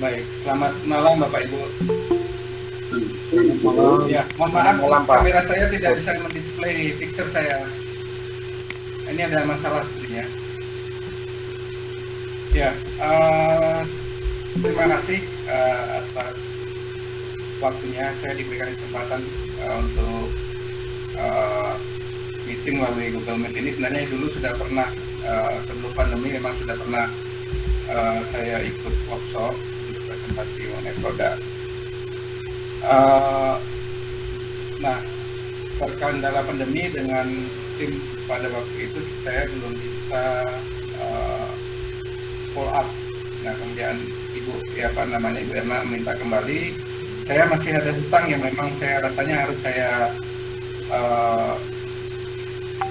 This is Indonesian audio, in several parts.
Baik, selamat malam Bapak Ibu. Selamat malam. Ya, mohon maaf Malam, Pak. kamera saya tidak bisa mendisplay picture saya. Ini ada masalah sepertinya. Ya, terima kasih atas waktunya. Saya diberikan kesempatan untuk meeting melalui Google Meet ini. Sebenarnya dulu sudah pernah sebelum pandemi memang sudah pernah saya ikut workshop untuk presentasi mengenai produk. Nah, terkendala pandemi dengan tim pada waktu itu saya belum bisa follow up. Nah, kemudian Ibu Erna minta kembali. Saya masih ada hutang yang memang saya rasanya harus saya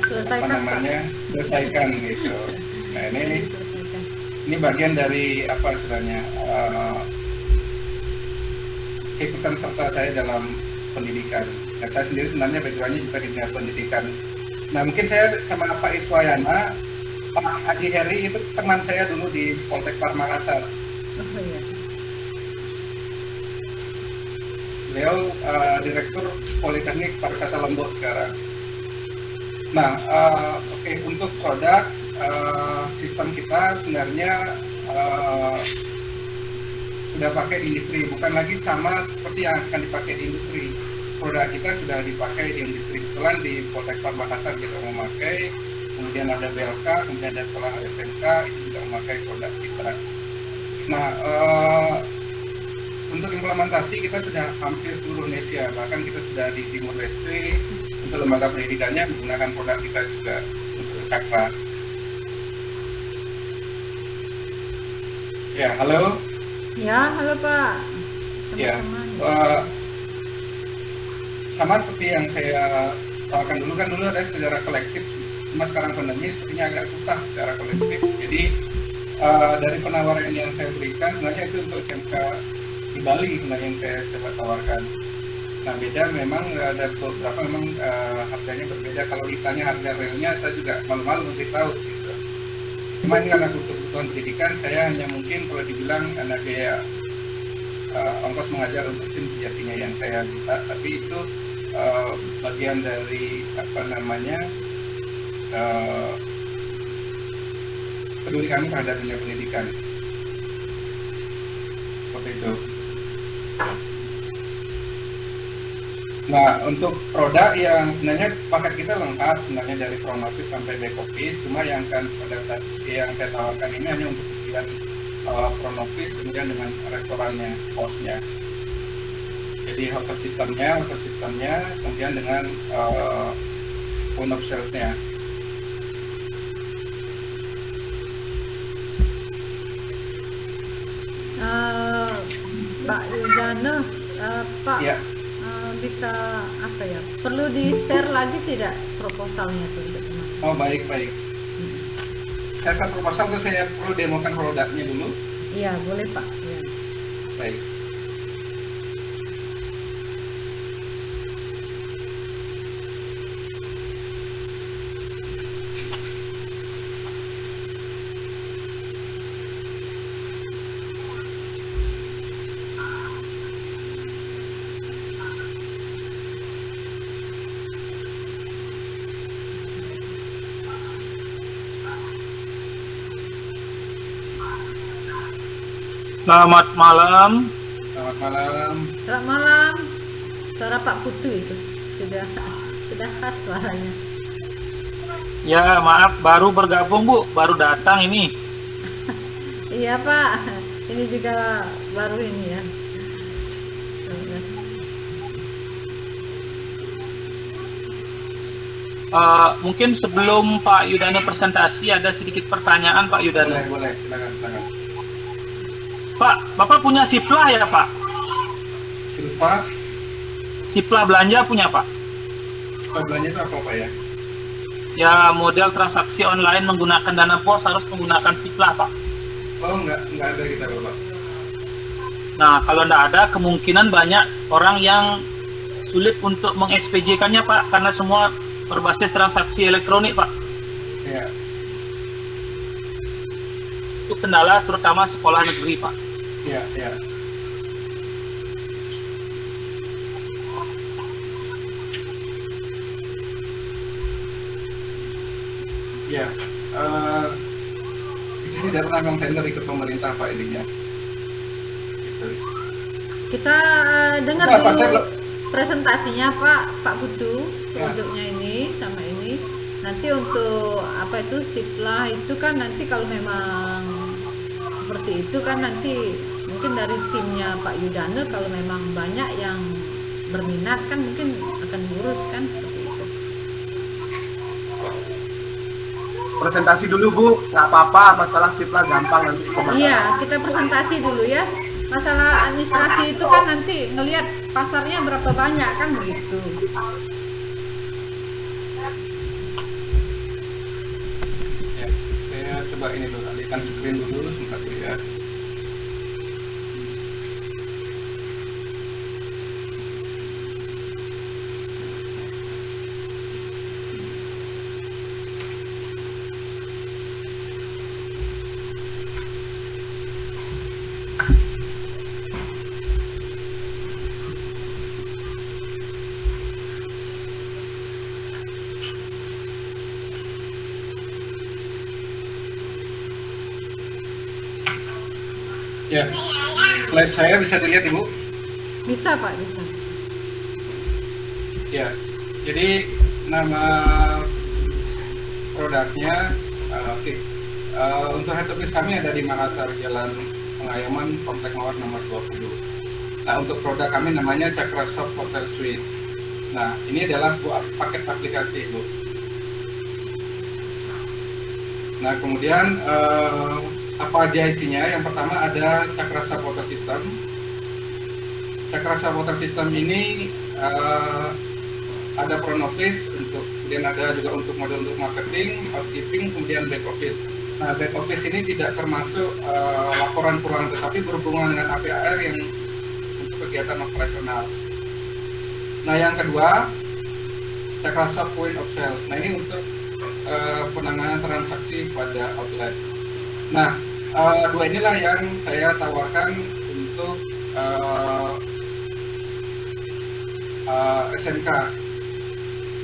selesaikan gitu. Nah, ini bagian dari apa istilahnya keikutkan serta saya dalam pendidikan. Nah, saya sendiri sebenarnya backgroundnya juga di dunia pendidikan. Nah, mungkin saya sama Pak Iswayana, Pak Adi Heri itu teman saya dulu di Poltek Makassar. Oh iya. Beliau Direktur Politeknik Pariwisata Lombok sekarang. Nah, oke, untuk produk sistem kita sebenarnya sudah pakai di industri, bukan lagi sama seperti yang akan dipakai di industri. Produk kita sudah dipakai di industri. Kebetulan di Poltek Makassar kita memakai, kemudian ada BLK, kemudian ada sekolah SMK itu juga memakai produk kita. Nah, untuk implementasi kita sudah hampir seluruh Indonesia, bahkan kita sudah di Timur Leste untuk lembaga pendidikannya menggunakan produk kita juga untuk Cakra. Ya, halo. Ya, halo Pak. Ya, sama seperti yang saya tawarkan dulu, kan dulu ada secara kolektif, cuma sekarang pandemi sepertinya agak susah secara kolektif. Jadi dari penawaran yang saya berikan sebenarnya itu untuk SMK di Bali sebenarnya yang saya coba tawarkan. Nah, beda memang ada beberapa memang harganya berbeda. Kalau ditanya harga realnya saya juga malu-malu memberitahu gitu. Cuma ini karena kebutuhan pendidikan, saya hanya mungkin kalau dibilang karena biaya ongkos mengajar untuk tim sejatinya yang saya minta, tapi itu bagian dari peduli kami terhadap dunia pendidikan. Seperti itu. Nah, untuk produk yang sebenarnya paket kita lengkap sebenarnya dari front office sampai back office, cuma yang kan pada saat yang saya tawarkan ini hanya untuk bagian front office kemudian dengan restorannya, hostnya. Jadi hotel sistemnya, kemudian dengan point of sales-nya. Pak Yudana, Pak Ya. Bisa apa ya? Perlu di-share lagi tidak proposalnya tuh untuk teman? Oh, baik. Saya share proposal itu saya perlu demokan produknya dulu. Iya, boleh Pak. Ya. Baik. Selamat malam. Selamat malam. Selamat malam. Suara Pak Putu itu sudah khas suaranya. Ya, maaf baru bergabung, Bu. Baru datang ini. Iya Pak, ini juga baru ini ya. Mungkin sebelum Pak Yudana presentasi ada sedikit pertanyaan Pak Yudana. Boleh, silakan. Pak, Bapak punya Sipla ya Pak? Silva, Sipla belanja punya Pak? Sipla belanja itu apa Pak ya? Ya, model transaksi online menggunakan dana pos harus menggunakan Sipla Pak. Oh, enggak ada kita Pak. Nah, kalau enggak ada, kemungkinan banyak orang yang sulit untuk meng-SPJ-kannya Pak, karena semua berbasis transaksi elektronik Pak. Ya. Itu kendala terutama sekolah negeri Pak. Ya, ya. Ya, eh, kita tidak pernah memang tender ikut pemerintah Pak ininya. Gitu. Kita dengar Enggak, Pak, dulu saya belum. presentasinya Pak Putu, Ya, produknya ini sama ini. Nanti untuk apa itu siplah itu kan nanti kalau memang seperti itu kan nanti mungkin dari timnya Pak Yudane kalau memang banyak yang berminat kan mungkin akan diurus kan seperti itu. Presentasi dulu Bu, nggak apa-apa, masalah siplah gampang nanti komentar. Iya, kita presentasi dulu ya. Masalah administrasi itu kan nanti ngelihat pasarnya berapa banyak kan begitu. ya. Saya coba ini dulu, alihkan screen dulu sebentar ya. Ya, slide saya bisa dilihat Ibu. Bisa Pak, bisa. Ya, jadi nama produknya, oke. Untuk head office kami ada di Makassar, Jalan Pengayoman, Komplek Mawar nomor 20. Nah, untuk produk kami namanya Cakra Shop Hotel Suite. Nah, ini adalah sebuah paket aplikasi, Bu. Nah, kemudian apa aja isinya? Yang pertama ada Cakra Shop Hotel System. Cakra Shop Hotel System ini ada front office, kemudian ada juga untuk model untuk marketing, housekeeping, kemudian back office. Nah, back office ini tidak termasuk laporan keuangan, tetapi berhubungan dengan APAR yang untuk kegiatan operasional. Nah, yang kedua, Cakra Shop Point of Sales. Nah, ini untuk penanganan transaksi pada outlet. Nah, dua inilah yang saya tawarkan untuk SMK.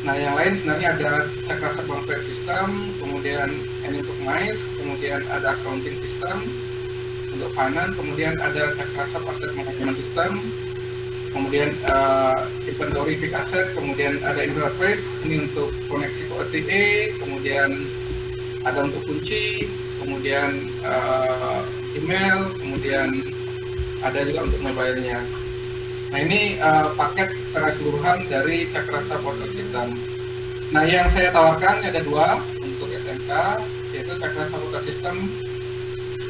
Nah, yang lain sebenarnya ada Cakra Shop Bank System, kemudian ini untuk MICE, kemudian ada accounting system untuk finance, kemudian ada Cakra Shop Asset Management System, kemudian inventory fixed asset, kemudian ada interface ini untuk koneksi ke OTA, kemudian ada untuk kunci, kemudian email, kemudian ada juga untuk mobile-nya. Nah, ini paket secara keseluruhan dari Cakra Shop Hotel System. Nah, yang saya tawarkan ada dua untuk SMK, yaitu Cakra Shop Hotel System,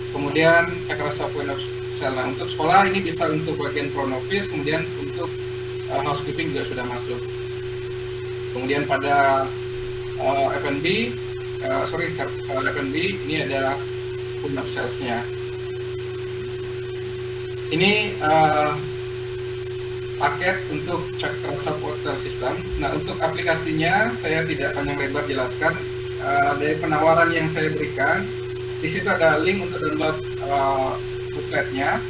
kemudian Cakra Shop Point of Sale. Nah, untuk sekolah ini bisa untuk bagian front office, kemudian untuk housekeeping juga sudah masuk. Kemudian pada F&B, F&B ini ada point of sales-nya. Ini paket untuk Cakra Shop Hotel System. Nah, untuk aplikasinya saya tidak panjang lebar jelaskan. Dari penawaran yang saya berikan, di situ ada link untuk download bookletnya.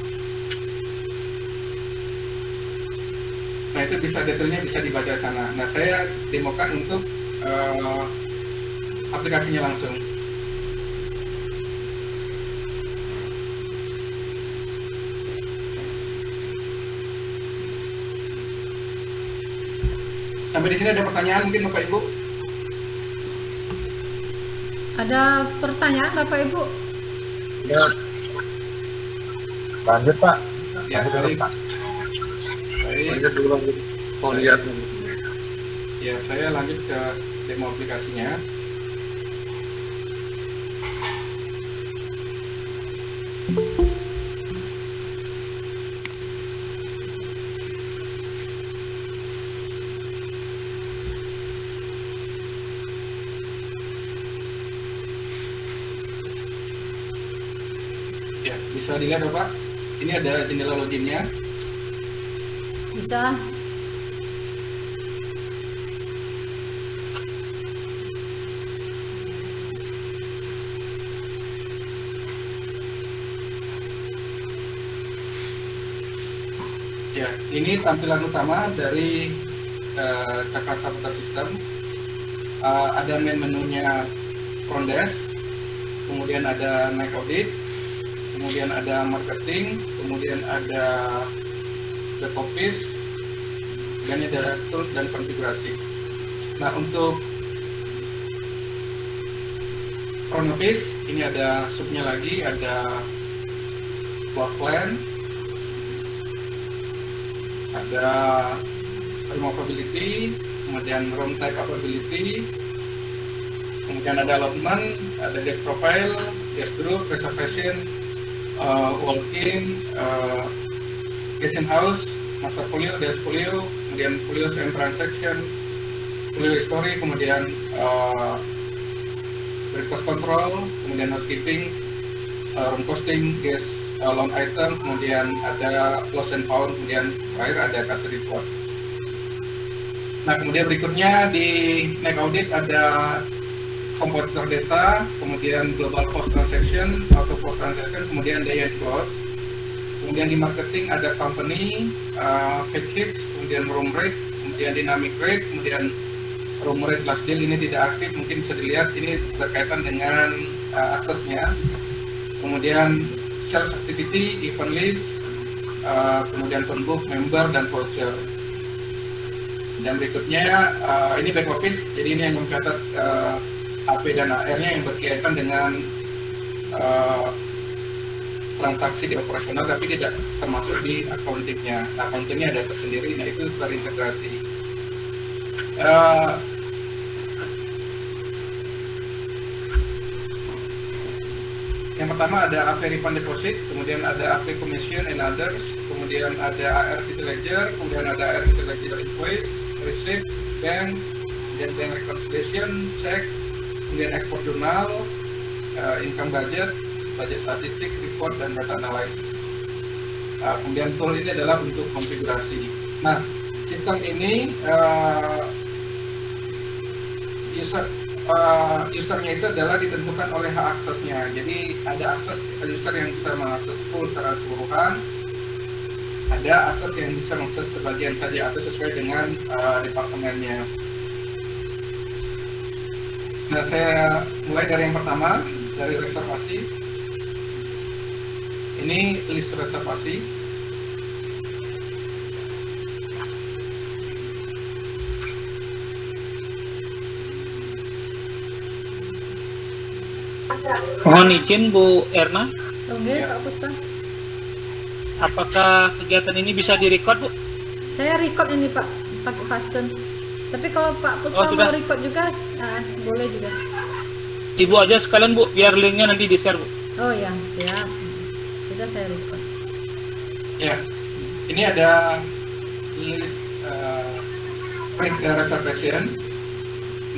Nah, itu bisa detailnya bisa dibaca sana. Nah, saya demokan untuk aplikasinya langsung. Sampai di sini ada pertanyaan mungkin Bapak Ibu? Ada pertanyaan Bapak Ibu? Ya, lanjut Pak. Ya, Lanjut baik. dulu, Pak. Baik. Lanjut dulu, lanjut. Mau lihat. Ya, saya lanjut ke demo aplikasinya. Ya, bisa dilihat Bapak. Ini ada jendela loginnya. Bisa. Ya, ini tampilan utama dari Cakra Saputra System. Ada main menunya front desk, kemudian ada night audit, kemudian ada marketing, kemudian ada back office, dan ada tools dan konfigurasi. Nah, untuk front office ini ada subnya lagi, ada work plan, ada removability, kemudian room type availability, kemudian ada allotment, ada guest profile, guest group, reservation, walk-in, guest in house, master folio, desk folio, kemudian folios and transaction, folio history, kemudian request control, kemudian housekeeping, room costing, guest loan item, kemudian ada loss and found, kemudian terakhir ada kasir report. Nah, kemudian berikutnya di Night Audit ada komputer data, kemudian global post transaction, auto post transaction, kemudian day and close. Kemudian di marketing ada company, package, kemudian room rate, kemudian dynamic rate, kemudian room rate last deal ini tidak aktif, mungkin bisa dilihat ini berkaitan dengan aksesnya. Kemudian sales activity, event list, kemudian phone book, member, dan voucher. Dan berikutnya ini back office, jadi ini yang mencatat AP dan AR-nya yang berkaitan dengan transaksi di operasional, tapi tidak termasuk di accounting-nya. Nah, accounting-nya ada tersendiri, nah itu terintegrasi. Yang pertama ada AP refund deposit, kemudian ada AP commission and others, kemudian ada AR city ledger, kemudian ada AR city ledger invoice, receipt, bank, kemudian bank reconciliation, check, kemudian export journal, income budget, budget statistik, report, dan data analysis. Kemudian tool ini adalah untuk konfigurasi. Nah, sistem ini usernya itu adalah ditentukan oleh hak aksesnya. Jadi ada akses user yang bisa mengakses full secara keseluruhan, ada akses yang bisa mengakses sebagian saja atau sesuai dengan departemennya. Nah, saya mulai dari yang pertama, dari reservasi. Ini list reservasi. Mohon izin Bu Erna, Oke, Pak Puspa. apakah kegiatan ini bisa direcord Bu? Saya record ini Pak, pakai Fastun. Tapi kalau Pak Puspa sudah. mau record juga, boleh juga. Ibu aja sekalian Bu, biar linknya nanti di-share Bu. Oh ya, siap. Sudah saya record. Ya, ini ada list reservation.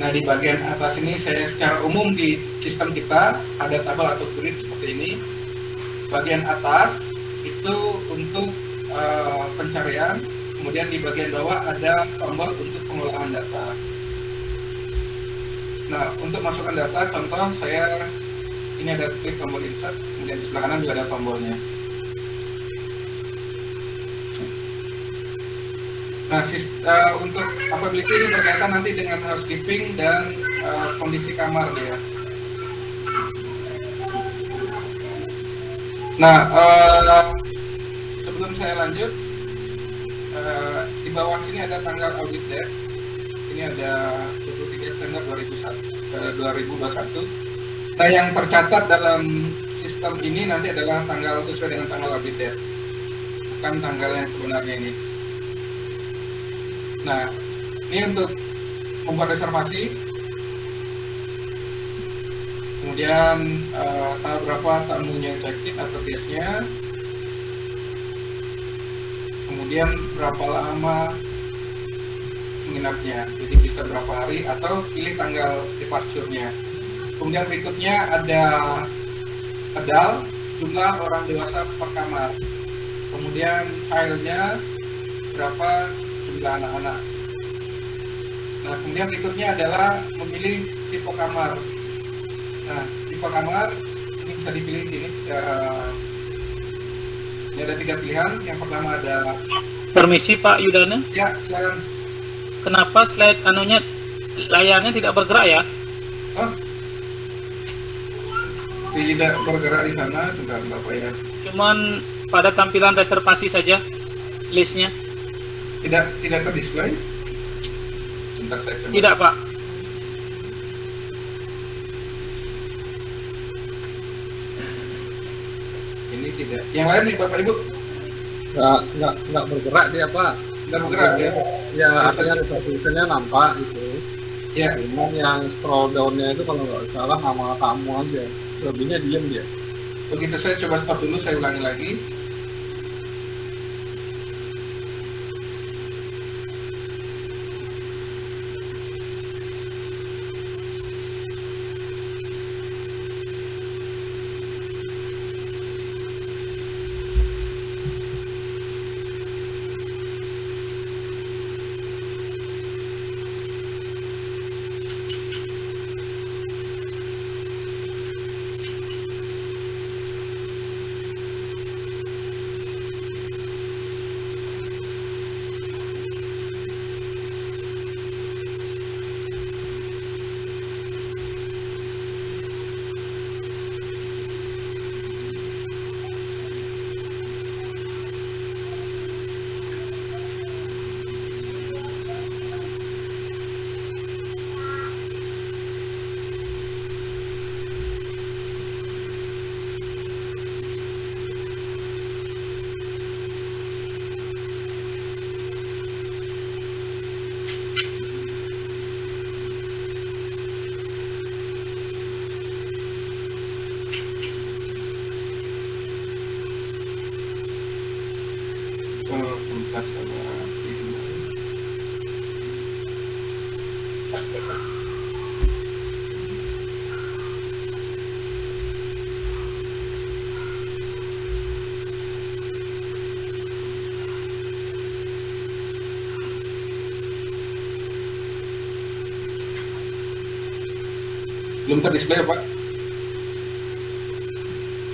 Nah, di bagian atas ini saya secara umum di sistem kita ada tabel atau grid seperti ini. Bagian atas itu untuk pencarian, kemudian di bagian bawah ada tombol untuk pengolahan data. Nah, untuk masukkan data, contoh saya ini ada klik tombol insert, kemudian di sebelah kanan juga ada tombolnya. Nah, untuk availability ini berkaitan nanti dengan housekeeping dan kondisi kamar dia. Nah, sebelum saya lanjut, di bawah sini ada tanggal audit date. Ini ada 23 September 2021. Nah, yang tercatat dalam sistem ini nanti adalah tanggal sesuai dengan tanggal audit date, bukan tanggal yang sebenarnya ini. Nah, ini untuk membuat reservasi. Kemudian tanggal berapa tamunya check-in atau guest-nya. Kemudian berapa lama menginapnya, jadi bisa berapa hari atau pilih tanggal departure-nya. Kemudian berikutnya ada adult, jumlah orang dewasa per kamar. Kemudian child-nya berapa jumlah anak-anak. Nah, kemudian berikutnya adalah memilih tipe kamar. Nah, tipe kamar ini bisa dipilih di sini. Ini ada 3 pilihan. Yang pertama ada Permisi Pak Yudana, Ya, silakan. kenapa slide layarnya tidak bergerak ya? Oh, tidak bergerak di sana, bentar Bapak ya. Cuman pada tampilan reservasi saja listnya. Tidak ke display. Bentar saya coba. Tidak Pak. Ini tidak. Yang lain nih Bapak Ibu, Nggak bergerak dia Pak. tidak bergerak ya. Ya artinya reservasinya nampak gitu. Ya, Cuman yang scroll down-nya itu kalau nggak salah nama kamu aja. Lebihnya diem dia. begitu saya coba stop dulu, saya ulangi lagi. Bentar sama ini. Belum terdisplay ya Pak?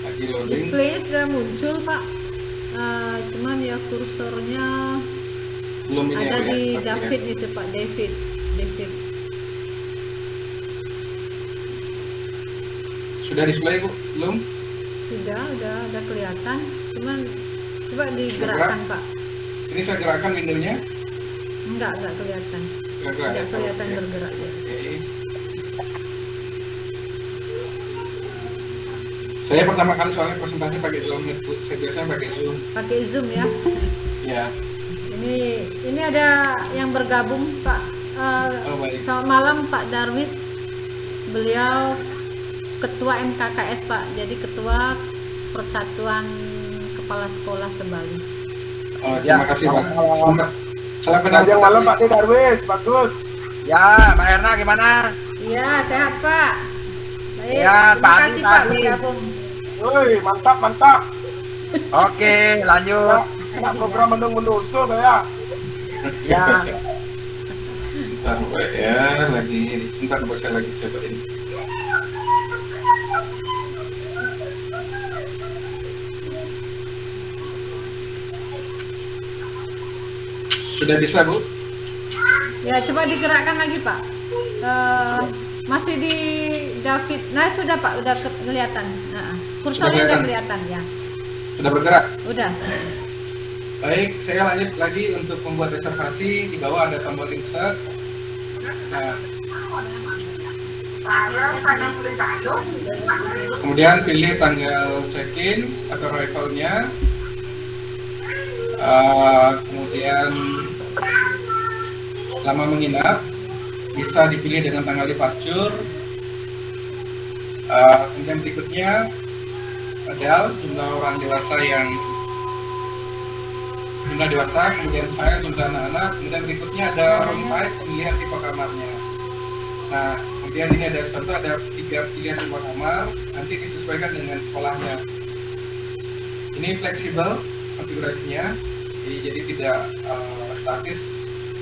Lagi loading. Display sudah muncul Pak. Cuman ya kursornya Belum ini ada ya, di Pak, ya? David itu Pak, David. Sudah display Bu? Belum? Sudah kelihatan. Cuman coba digerakkan Pak. Ini saya gerakkan windownya. Enggak kelihatan. Gerak, Enggak kelihatan Oke. bergerak ya. Oke. Saya pertama kali soalnya presentasi pakai Zoom, saya biasanya pakai Zoom. Pakai Zoom ya. Ya. Ini ada yang bergabung Pak. Oh baik. Selamat malam Pak Darwis. Beliau Ketua MKKS Pak. Jadi Ketua Persatuan Kepala Sekolah Sebali. Oh, terima Ya, kasih Pak. selamat Salam kenal. Yang malam Pak De Darwis, bagus. Ya, Mbak Erna gimana? Iya, sehat Pak. Baik, Ya, terima kasih Pak tadi. bergabung. Woi, mantap. Oke, Ya, lanjut. enak program menung-menusu saya. Ya, Bentar Pak ya, lagi sebentar Pak, saya lagi coba ini. Sudah bisa Bu? Ya, coba digerakkan lagi Pak. Masih di David. Nah, sudah Pak, udah kelihatan. Nah, kursornya udah kelihatan ya. Sudah bergerak? Udah. Baik, saya lanjut lagi untuk membuat reservasi. Di bawah ada tombol insert. Nah, kemudian pilih tanggal check-in atau arrival-nya. Kemudian lama menginap, bisa dipilih dengan tanggal departure. Kemudian berikutnya adalah jumlah orang dewasa kemudian file jumlah anak-anak, kemudian berikutnya ada room type, pemilihan tipe kamarnya. Nah, kemudian ini ada contoh, ada 3 pilihan tipe kamar, nanti disesuaikan dengan sekolahnya. Ini fleksibel konfigurasinya, jadi tidak statis,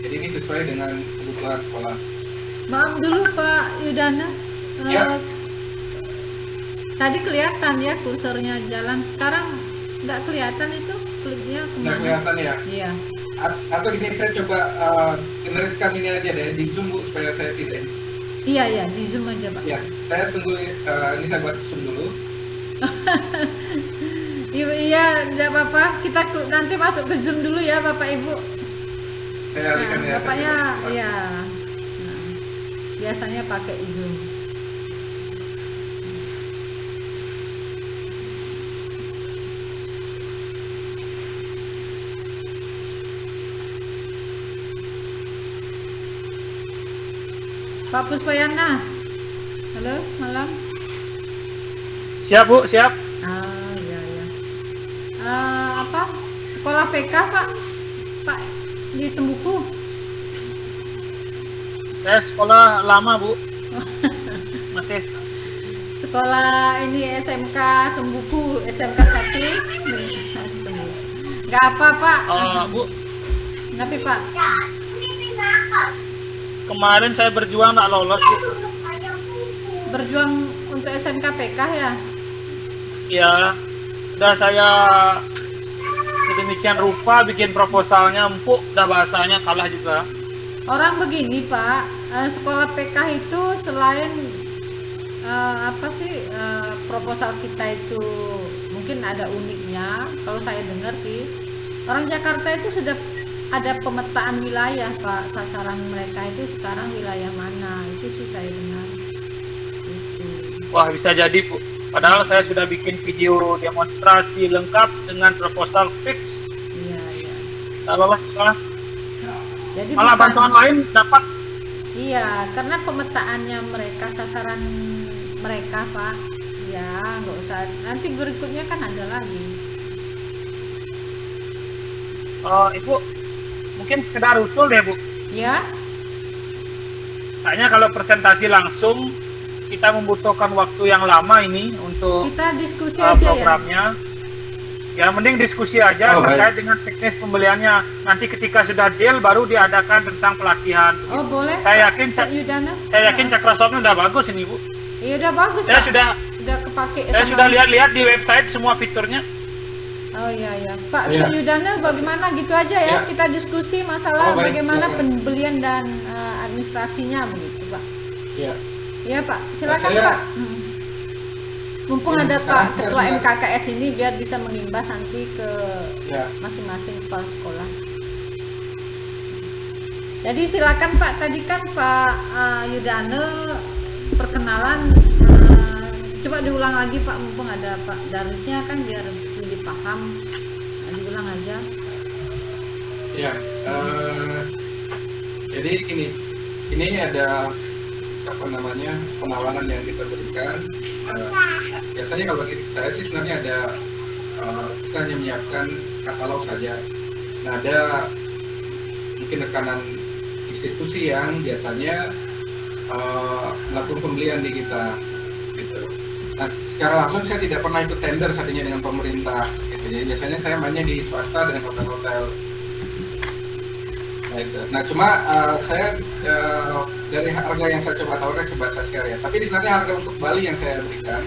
jadi ini sesuai dengan kebutuhan sekolah. Maaf dulu Pak Yudana. Ya. Tadi kelihatan ya kursornya jalan. Sekarang nggak kelihatan itu kliknya Nggak kemana? kelihatan ya? Iya. Atau gini, saya coba generate ini aja deh di Zoom Bu, supaya saya tidak. Iya, di Zoom aja Pak. Ya, saya tunggu. Ini saya buat Zoom dulu. Iya, tidak apa-apa. Kita nanti masuk ke Zoom dulu ya Bapak Ibu. Saya alihkan ya. Bapaknya, saya coba. ya. Nah, biasanya pakai Zoom. Pak Puspayana, halo, malam. Siap Bu, siap. Iya. Apa? Sekolah PK Pak di Tembuku. Saya sekolah lama Bu. Masih. Sekolah ini SMK Tembuku, SMK 1. Nggak apa Pak. Bu, Tapi Pak. kemarin saya berjuang tak lolos Bu. Berjuang untuk SMK PK ya? Ya, udah saya sedemikian rupa bikin proposalnya empuk, udah bahasanya kalah juga. Orang begini Pak, sekolah PK itu selain proposal kita itu mungkin ada uniknya. Kalau saya dengar sih, orang Jakarta itu sudah ada pemetaan wilayah Pak. Sasaran mereka itu sekarang wilayah mana? Itu sih saya dengar. Itu. Wah, bisa jadi Bu. Padahal saya sudah bikin video demonstrasi lengkap dengan proposal fix. Iya. Tak lolos sekolah. Jadi Malah bukan- bantuan lain dapat. Iya, karena pemetaannya mereka, sasaran mereka Pak. Ya, nggak usah. Nanti berikutnya kan ada lagi. Ibu, mungkin sekedar usul deh Bu. Ya, Kayaknya kalau presentasi langsung kita membutuhkan waktu yang lama ini untuk kita diskusi aja ya. programnya. Ya mending diskusi aja Oh, terkait dengan teknis pembeliannya. Nanti ketika sudah deal baru diadakan tentang pelatihan. Oh boleh. Saya Pak- yakin Pak Yudana. Saya yakin Cakrasoftnya udah bagus ini Bu. Iya udah bagus Saya Pak. sudah kepake. saya sama- sudah lihat-lihat di website semua fiturnya. Oh iya. Pak Iya. Yudana bagaimana gitu aja ya. Ya. Kita diskusi masalah Oh, baik, bagaimana silakan. pembelian dan administrasinya begitu Pak. Ya. Iya Pak, silakan Saya- Pak. Mumpung Ya, ada sekarang Pak saya Ketua sudah- MKKS ini biar bisa mengimbas nanti ke Ya. masing-masing kepala sekolah. Jadi silakan Pak, tadi kan Pak Yudane perkenalan, coba diulang lagi Pak, mumpung ada Pak Darusnya kan biar lebih paham. Diulang aja. Ya, jadi ini ada apa namanya penawaran yang kita berikan. Biasanya kalau bagi saya sih sebenarnya ada kita hanya menyiapkan katalog saja. Nah, ada mungkin rekanan institusi yang biasanya melakukan pembelian di kita, gitu. Nah, secara langsung saya tidak pernah ikut tender saatnya dengan pemerintah. Gitu. Jadi biasanya saya mainnya di swasta dengan hotel-hotel. Nah, cuma saya dari harga yang saya coba tawarkan coba saya share ya. Tapi sebenarnya harga untuk Bali yang saya berikan.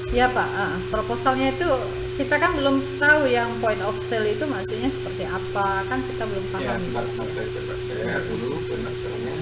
Ya Pak, proposalnya itu kita kan belum tahu yang point of sale itu maksudnya seperti apa, kan kita belum Ya, paham. sebentar saya coba share dulu penafsirannya.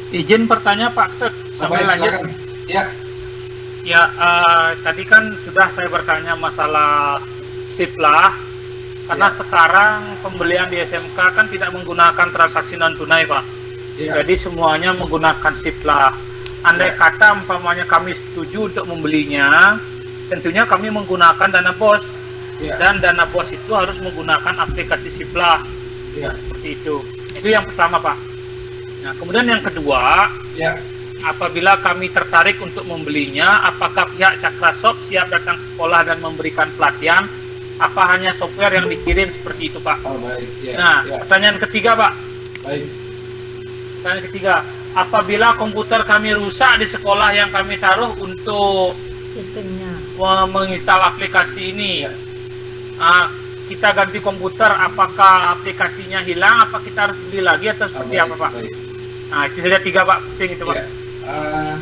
Izin bertanya Pak Tek, sampai Baik, lanjut. silakan. Ya, Ya, tadi kan sudah saya bertanya masalah siplah, karena Ya. sekarang pembelian di SMK kan tidak menggunakan transaksi non tunai Pak. ya, Jadi semuanya menggunakan siplah. Andai Ya. kata umpamanya kami setuju untuk membelinya, tentunya kami menggunakan dana BOS, ya, dan dana BOS itu harus menggunakan aplikasi siplah. ya, Seperti itu. Itu yang pertama Pak. Nah, kemudian yang kedua, ya. apabila kami tertarik untuk membelinya, apakah pihak Cakrasoft siap datang ke sekolah dan memberikan pelatihan? Apa hanya software yang dikirim seperti itu Pak? Oh baik, ya, Nah, ya, pertanyaan ketiga Pak. baik, Pertanyaan ketiga, apabila komputer kami rusak di sekolah yang kami taruh untuk sistemnya. menginstal aplikasi ini, Ya. kita ganti komputer, apakah aplikasinya hilang, apa kita harus beli lagi atau seperti apa Pak? Baik. Nah itu saja 3 Pak, penting itu Pak. Ya.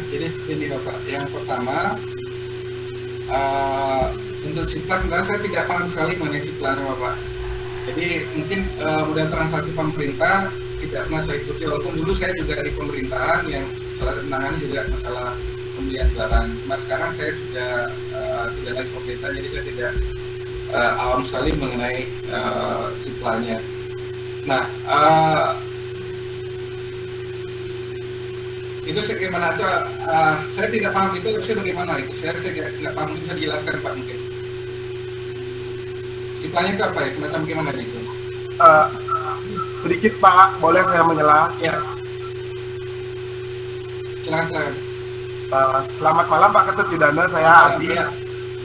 Jadi seperti ini Bapak. Yang pertama, untuk Sipla sebenarnya saya tidak paham sekali mengenai Siplanya Bapak. Jadi mungkin model transaksi pemerintah tidak pernah saya ikuti, walaupun dulu saya juga di pemerintahan yang salah menangani juga masalah pembelian barang. Cuma sekarang saya sudah tidak lagi pemerintah, jadi saya tidak awam sekali mengenai Siplanya. Nah, itu bagaimana itu saya tidak paham itu harusnya bagaimana itu saya tidak paham, bisa dijelaskan Pak mungkin. Siplanya itu apa ya, semacam gimana itu? Sedikit Pak, boleh saya menyela? Ya. Silakan. Selamat malam Pak Ketut Yudana, saya Adi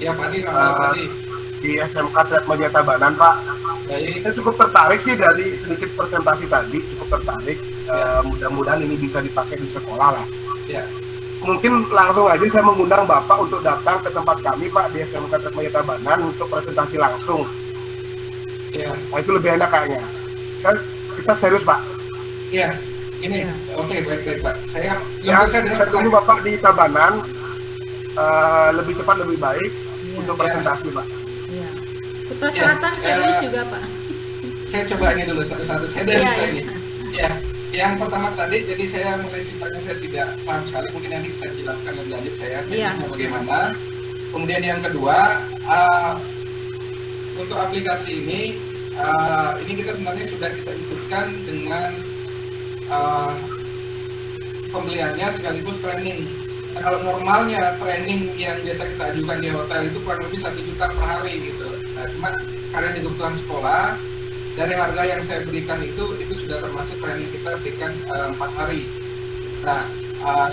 Ya Pak Adi, di SMK Tretmedia Tabanan Pak. Baik. Saya cukup tertarik sih dari sedikit presentasi tadi, cukup tertarik. Mudah-mudahan ini bisa dipakai di sekolah lah. Ya. Mungkin langsung aja saya mengundang Bapak untuk datang ke tempat kami Pak di SMK Tretmedia Tabanan untuk presentasi langsung. Ya. Nah, itu lebih enak kayaknya. Kita serius Pak. Iya. Ini. Oke, baik Pak. Saya tunggu Bapak di Tabanan. Lebih cepat lebih baik untuk presentasi Pak. Iya. Kuta Selatan serius juga Pak. Saya coba ini dulu satu-satu. Saya dari ini. Ya. Yang pertama tadi, jadi saya mulai simpelnya saya tidak paham sekali. Mungkin nanti saya jelaskan lebih lanjut saya teknisnya bagaimana. Kemudian yang kedua, untuk aplikasi ini kita sebenarnya sudah kita ikutkan dengan pembeliannya sekaligus training. Nah, kalau normalnya training yang biasa kita ajukan di hotel itu kurang lebih 1 juta per hari gitu. Nah, cuma karena di kebutuhan sekolah, dari harga yang saya berikan itu sudah termasuk training kita berikan 4 hari. Nah,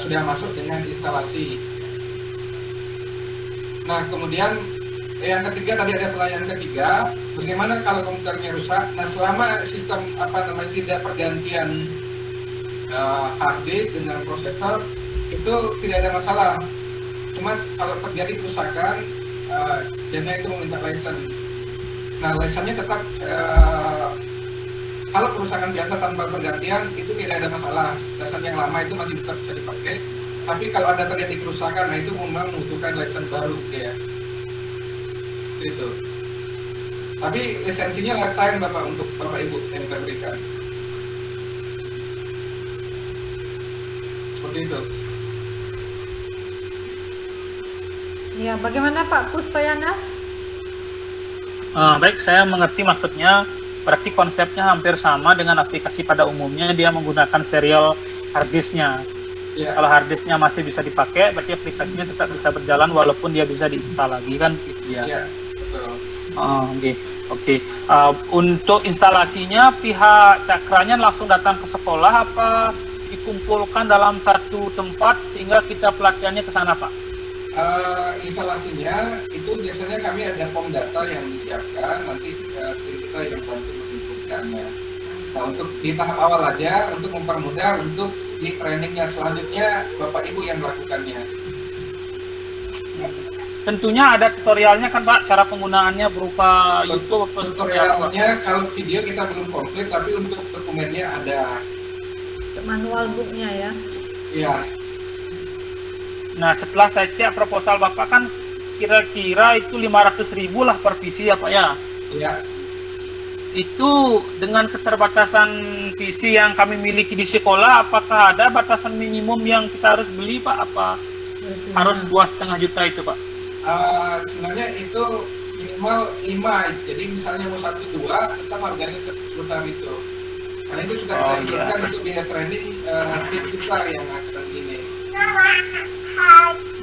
sudah masuk dengan instalasi. Nah, kemudian yang ketiga tadi ada pelayanan ketiga, bagaimana kalau komputernya rusak? Nah, selama sistem tidak pergantian hard disk dengan prosesor itu tidak ada masalah. Cuma kalau terjadi kerusakan, biasanya itu meminta license. Nah, license-nya tetap kalau kerusakan biasa tanpa pergantian itu tidak ada masalah. License yang lama itu masih tetap bisa dipakai. Tapi kalau ada terjadi kerusakan, nah itu memang membutuhkan license baru ya. Itu. Tapi lisensinya lifetime Bapak untuk Bapak Ibu yang kita berikan. Seperti itu. Ya, bagaimana Pak Puspayana? Baik, saya mengerti maksudnya. Berarti konsepnya hampir sama dengan aplikasi pada umumnya, dia menggunakan serial harddisknya. Ya. Kalau harddisknya masih bisa dipakai, berarti aplikasinya tetap bisa berjalan walaupun dia bisa diinstal lagi kan gitu ya. Ya, betul. Oke. Untuk instalasinya pihak Cakranya langsung datang ke sekolah apa dikumpulkan dalam satu tempat sehingga kita pelatihannya ke sana Pak? Instalasinya itu biasanya kami ada form data yang disiapkan, nanti tim kita yang bantu menginputkannya. Nah, untuk di tahap awal aja untuk mempermudah untuk di trainingnya selanjutnya Bapak Ibu yang melakukannya. Tentunya ada tutorialnya kan Pak, cara penggunaannya berupa YouTube atau tutorialnya. Kalau video kita belum komplit, tapi untuk dokumennya ada. Manual booknya ya. Iya. Nah, setelah saya cek proposal Bapak kan kira-kira itu 500.000 lah per PC ya Pak ya? Iya. Itu dengan keterbatasan PC yang kami miliki di sekolah, apakah ada batasan minimum yang kita harus beli Pak? Apa harus 2,5 juta itu Pak? Sebenarnya itu minimal 5, jadi misalnya mau 1-2 tetap harganya sebesar itu. Karena itu sudah kita inginkan untuk biaya training tim kita yang akan ini.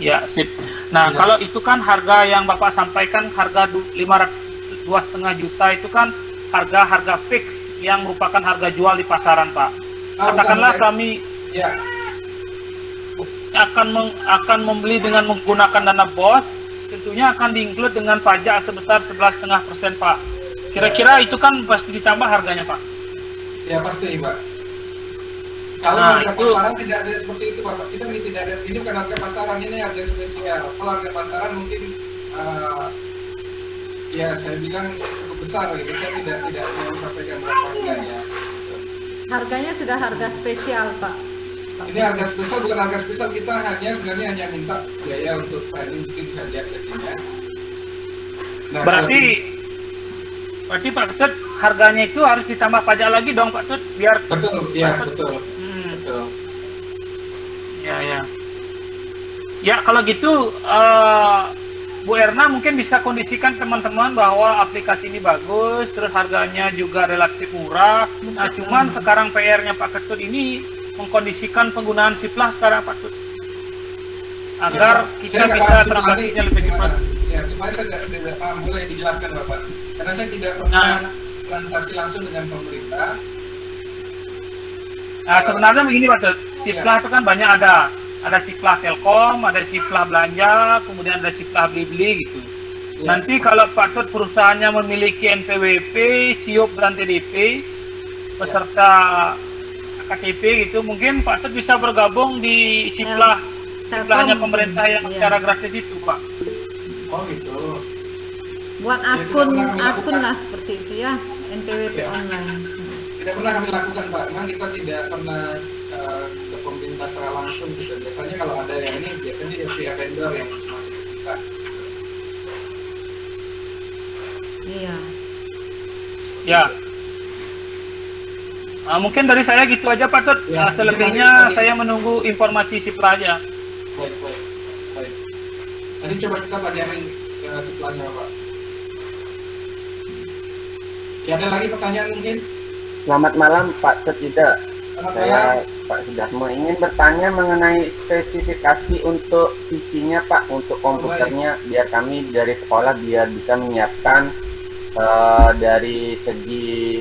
Ya, sip. Nah, kalau itu kan harga yang Bapak sampaikan, harga 2,5 juta itu kan harga fix yang merupakan harga jual di pasaran, Pak. Katakanlah kami akan membeli dengan menggunakan dana BOS, tentunya akan di-include dengan pajak sebesar 11,5%, Pak. Kira-kira itu kan pasti ditambah harganya, Pak? Ya, pasti, Pak. Kalau Nah, harga itu- pasaran tidak ada seperti itu, Bapak. Kita tidak ada, ini bukan harga pasaran, ini harga spesial. Kalau harga pasaran mungkin ya saya bilang cukup besar gitu. Saya tidak mau sampaikan berapa harganya. Harganya sudah harga spesial, Pak. Ini harga spesial, bukan harga spesial, kita sebenarnya hanya minta biaya untuk training mungkin saja settingnya. Nah, Berarti Pak Ketut, harganya itu harus ditambah pajak lagi dong Pak Ketut, biar betul, ya dapat- betul, Hmm, betul. ya. Ya kalau gitu Bu Erna mungkin bisa kondisikan teman-teman bahwa aplikasi ini bagus, terus harganya juga relatif murah. Nah, cuman sekarang PR-nya Pak Ketut ini mengkondisikan penggunaan Siplah sekarang Pak Ketut, agar Ya, kita saya nggak bisa paham transaksinya Siplah lebih ini cepat. gimana. Ya, supaya saya tidak paham, boleh dijelaskan Bapak. Karena saya tidak pernah transaksi langsung dengan pemerintah. Nah, sebenarnya begini Pak Ketut, Siplah itu kan banyak ada Siplah Telkom, ada Siplah belanja, kemudian ada Siplah beli-beli gitu. Ya. Nanti kalau Pak Tut perusahaannya memiliki NPWP, SIOP dan TDP beserta KTP gitu, mungkin Pak Tut bisa bergabung di Siplahnya Telkom pemerintah yang mungkin, secara iya. gratis itu Pak. Oh gitu. Buat Ya, akun tidak pernah akun melakukan. lah seperti itu ya, NPWP Ya. online. Tidak pernah kami lakukan Pak. Memang kita tidak pernah ke pemerintah secara langsung gitu. Biasanya kalau ada yang ini, biasanya ya via vendor yang masuk ke kita. Iya. Ya. Nah, mungkin dari saya gitu aja Pak Tut. Ya, Selebihnya nanti- saya menunggu informasi Siplah aja. Baik. Nanti coba kita pelajari setelahnya Pak. Ya, ada lagi pertanyaan mungkin? Selamat malam Pak Tut Yuda. Selamat malam. Saya Pak Sudarmo ingin bertanya mengenai spesifikasi untuk PC-nya Pak, untuk komputernya, biar kami dari sekolah biar bisa menyiapkan dari segi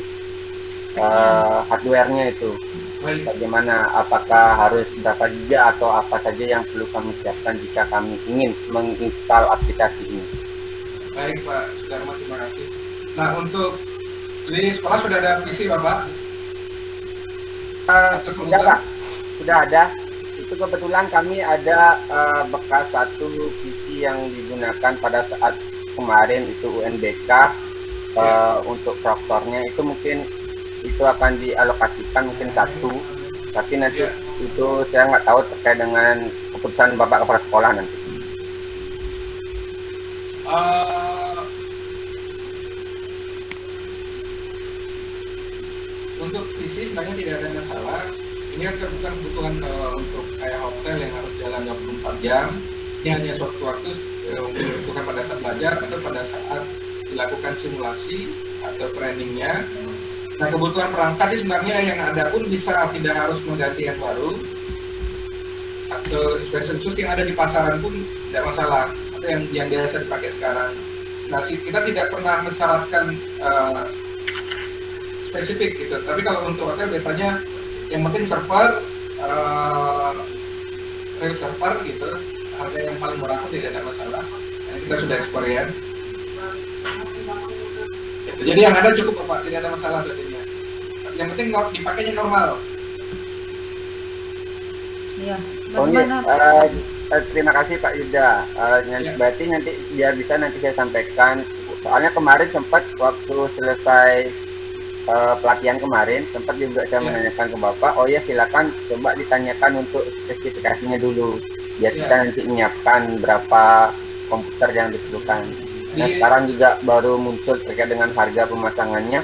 hardware-nya itu. Baik. Bagaimana, apakah harus berapa giga atau apa saja yang perlu kami siapkan jika kami ingin menginstal aplikasi ini? Baik Pak Sudarma, terima kasih. Nah, untuk di sekolah sudah ada PC Bapak? Sudah Pak, sudah ada. Itu kebetulan kami ada bekas satu PC yang digunakan pada saat kemarin itu UNBK untuk proktornya itu mungkin itu akan dialokasikan mungkin satu, tapi nanti itu saya nggak tahu terkait dengan keputusan Bapak Kepala Sekolah nanti. Untuk PC sebenarnya tidak ada masalah. Ini kan bukan kebutuhan untuk kayak hotel yang harus jalan 24 jam. Ini hanya suatu waktu dibutuhkan pada saat belajar atau pada saat dilakukan simulasi atau trainingnya. Nah, kebutuhan perangkat ini sebenarnya yang ada pun bisa tidak harus mengganti yang baru, atau expression tools yang ada di pasaran pun tidak masalah, atau yang biasa dipakai sekarang. Nah, kita tidak pernah mensyaratkan spesifik gitu. Tapi kalau untuk hotel biasanya yang penting server, real server gitu, harga yang paling murah pun tidak ada masalah. Nah, kita sudah ekspor ya. Gitu. Jadi yang ada cukup Pak, tidak ada masalah jadinya. Yang penting dipakainya normal. Iya. Oh iya, Bagaimana? terima kasih Pak Yuda. Berarti nanti biar bisa nanti saya sampaikan. Soalnya kemarin sempat waktu selesai pelatihan kemarin sempat juga saya menanyakan ke Bapak. Oh ya silakan coba ditanyakan untuk spesifikasinya dulu. Biar kita nanti menyiapkan berapa komputer yang diperlukan. Nah sekarang juga baru muncul terkait dengan harga pemasangannya.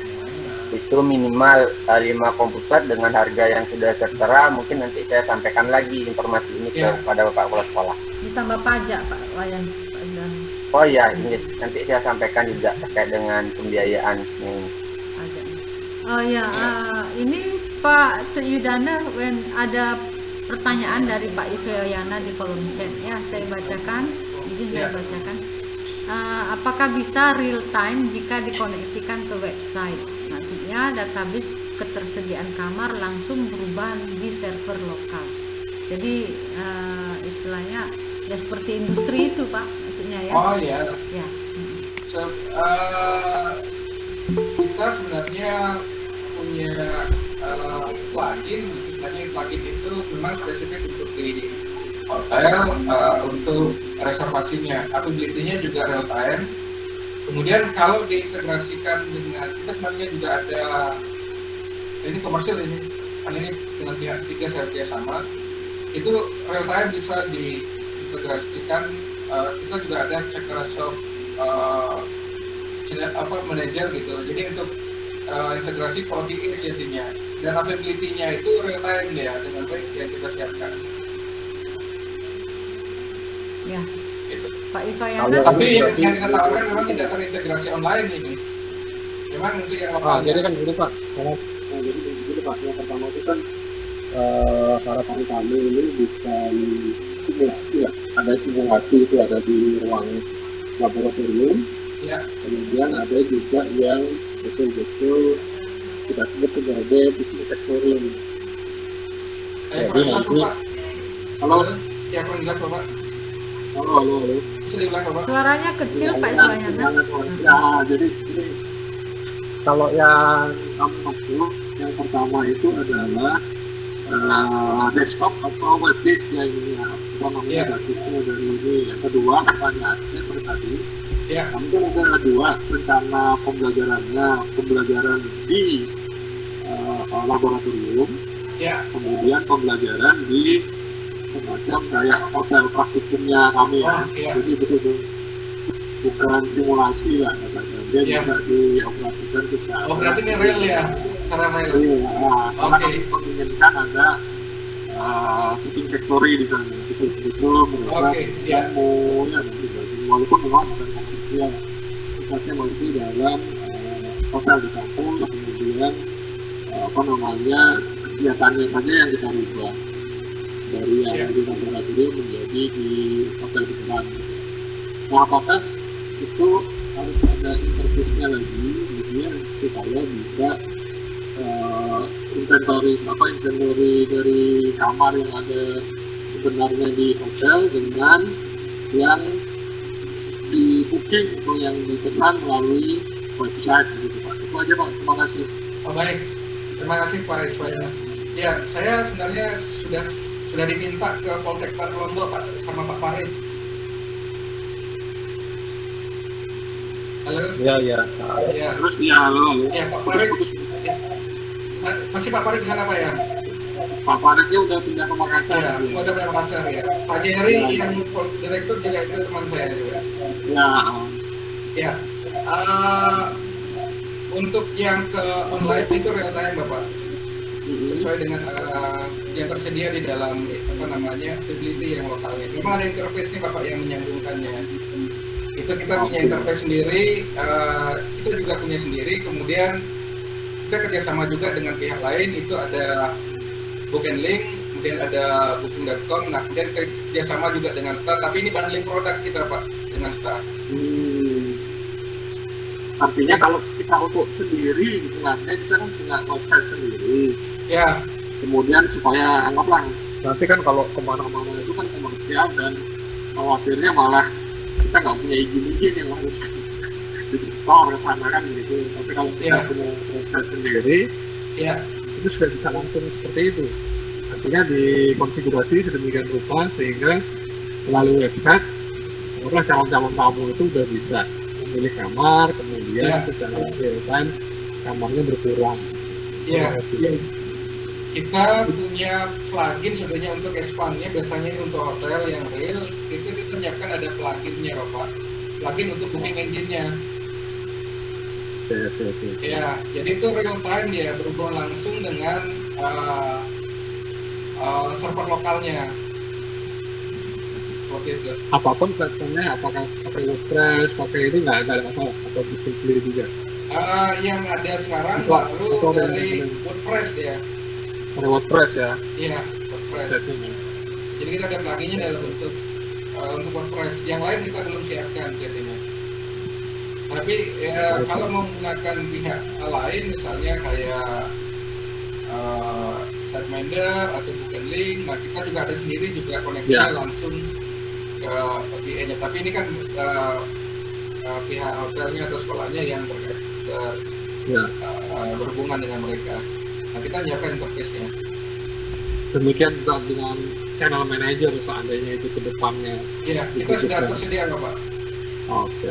Itu minimal 5 komputer dengan harga yang sudah tertera. Mungkin nanti saya sampaikan lagi informasi ini kepada Bapak Kepala Sekolah. Ditambah pajak Pak Wayan. Pak Yudan. Oh iya, ini nanti saya sampaikan juga terkait dengan pembiayaan ini. Pajaknya. Oh ya, ini Pak Yudana, ada pertanyaan dari Pak Yufeoyana di kolom chat. Ya, saya bacakan. Izin saya bacakan. Apakah bisa real time jika dikoneksikan ke website? Maksudnya database ketersediaan kamar langsung berubah di server lokal. Jadi istilahnya ya seperti industri itu Pak, maksudnya ya. Oh iya. Ya. Kita sebenarnya punya plugin itu memang spesifik untuk di hotel, untuk reservasinya, availability-nya juga real time. Kemudian kalau diintegrasikan dengan, kita sebenarnya juga ada, ini komersil ini, kan ini dengan pihak ketiga saya kerjasama, itu real time bisa diintegrasikan. Kita juga ada checker shop manager gitu, jadi untuk integrasi quality sejatinya dan availability-nya itu real time ya dengan baik yang kita siapkan. Ya, Gitu. Pak Iswayana. Tapi yang kita tawarkan memang tidak terintegrasi online ini. Memang untuk yang lokal. Jadi kan begini Pak, jadi begini Pak, yang pertama itu kan harapan kami ini bukan simulasi ya, ada simulasi itu ada di ruang laboratorium, Ya. kemudian ada juga yang betul-betul kita sebut sebagai pitching factoring. Kurang Jadi jelas, nanti, Bapak. halo, Ya, kurang jelas, Bapak. halo. Bisa diulang, Bapak? Suaranya kecil Pak Iswayana. Ya, jadi kalau yang kamu maksud, yang pertama itu adalah desktop atau web based ya ini ya, kita namanya basisnya dari ini. Yang kedua pertanyaannya seperti tadi, kami kan ada dua rencana pembelajaran di laboratorium, kemudian pembelajaran di semacam kayak hotel praktikumnya kami ya. Jadi betul-betul bukan simulasi lah katanya, dia bisa dioperasikan secara. Oh, berarti ini real ya, secara real. Karena kami menginginkan ada pitching factory di sana, betul-betul mereka mau ya walaupun memang bukan komersial, sifatnya masih dalam hotel di kampus, kemudian kegiatannya saja yang kita rubah dari yang di laboratorium menjadi di hotel beneran. Nah, apakah itu harus ada interface-nya lagi, kemudian supaya bisa inventory dari kamar yang ada sebenarnya di hotel dengan yang di booking atau yang dipesan melalui website gitu Pak. Itu aja Pak, terima kasih. Oh, baik, terima kasih Pak Iswayana. Ya, saya sebenarnya sudah diminta ke Poltektar Lombok Pak sama Pak Farid. Halo. Ya. Terus halo. Ya, Pak Farid. Masih Pak Farid di sana Pak ya? Pak Faridnya udah pindah ke Makassar. Ya, udah pindah ke Makassar ya. Pak Jerry yang direktur juga itu teman saya juga. Ya. Untuk yang ke online itu real time Bapak. Sesuai dengan yang tersedia di dalam availability yang lokalnya. Memang ada interface-nya Bapak yang menyambungkannya. Itu kita punya interface sendiri, kita juga punya sendiri. Kemudian kita kerjasama juga dengan pihak lain, itu ada Book and Link, kemudian ada Booking.com. Nah, kemudian kerjasama juga dengan Star. Tapi ini bundling produk kita Pak dengan Star. Artinya kalau kita untuk sendiri, istilahnya kita kan punya website sendiri. Ya. Kemudian supaya anggaplah nanti kan kalau kemana-mana itu kan komersial dan khawatirnya malah kita nggak punya izin yang harus disetor ke sana kan gitu. Tapi kalau kita punya website sendiri, itu sudah bisa langsung seperti itu. Artinya dikonfigurasi sedemikian rupa sehingga melalui website, calon-calon tamu itu udah bisa memilih kamar, kemudian secara real time kamarnya berkurang. Kita punya plugin sebenarnya untuk expand-nya, biasanya ini untuk hotel yang real, itu kita menyiapkan ada plugin-nya Bapak. Plugin untuk booking engine-nya. Ya, jadi itu real time ya, berhubungan langsung dengan server lokalnya. Seperti itu. Apapun platformnya, apakah pakai WordPress, pakai ini nggak ada masalah, atau bikin sendiri juga? Yang ada sekarang baru dari WordPress ya. Ada WordPress ya? Iya, WordPress. Jadi kita ada pluginnya dalam bentuk untuk WordPress. Yang lain kita belum siapkan jadinya. Tapi kalau mau menggunakan pihak lain, misalnya kayak SiteMinder atau Booking Link, nah kita juga ada sendiri juga koneksinya langsung ke VPN-nya. Tapi ini kan pihak hotelnya atau sekolahnya yang berhubungan dengan mereka. Nah, kita nyiapkan interface-nya. Demikian juga dengan channel manager seandainya itu ke depannya. Iya, kita sudah tersedia Bapak. Oke.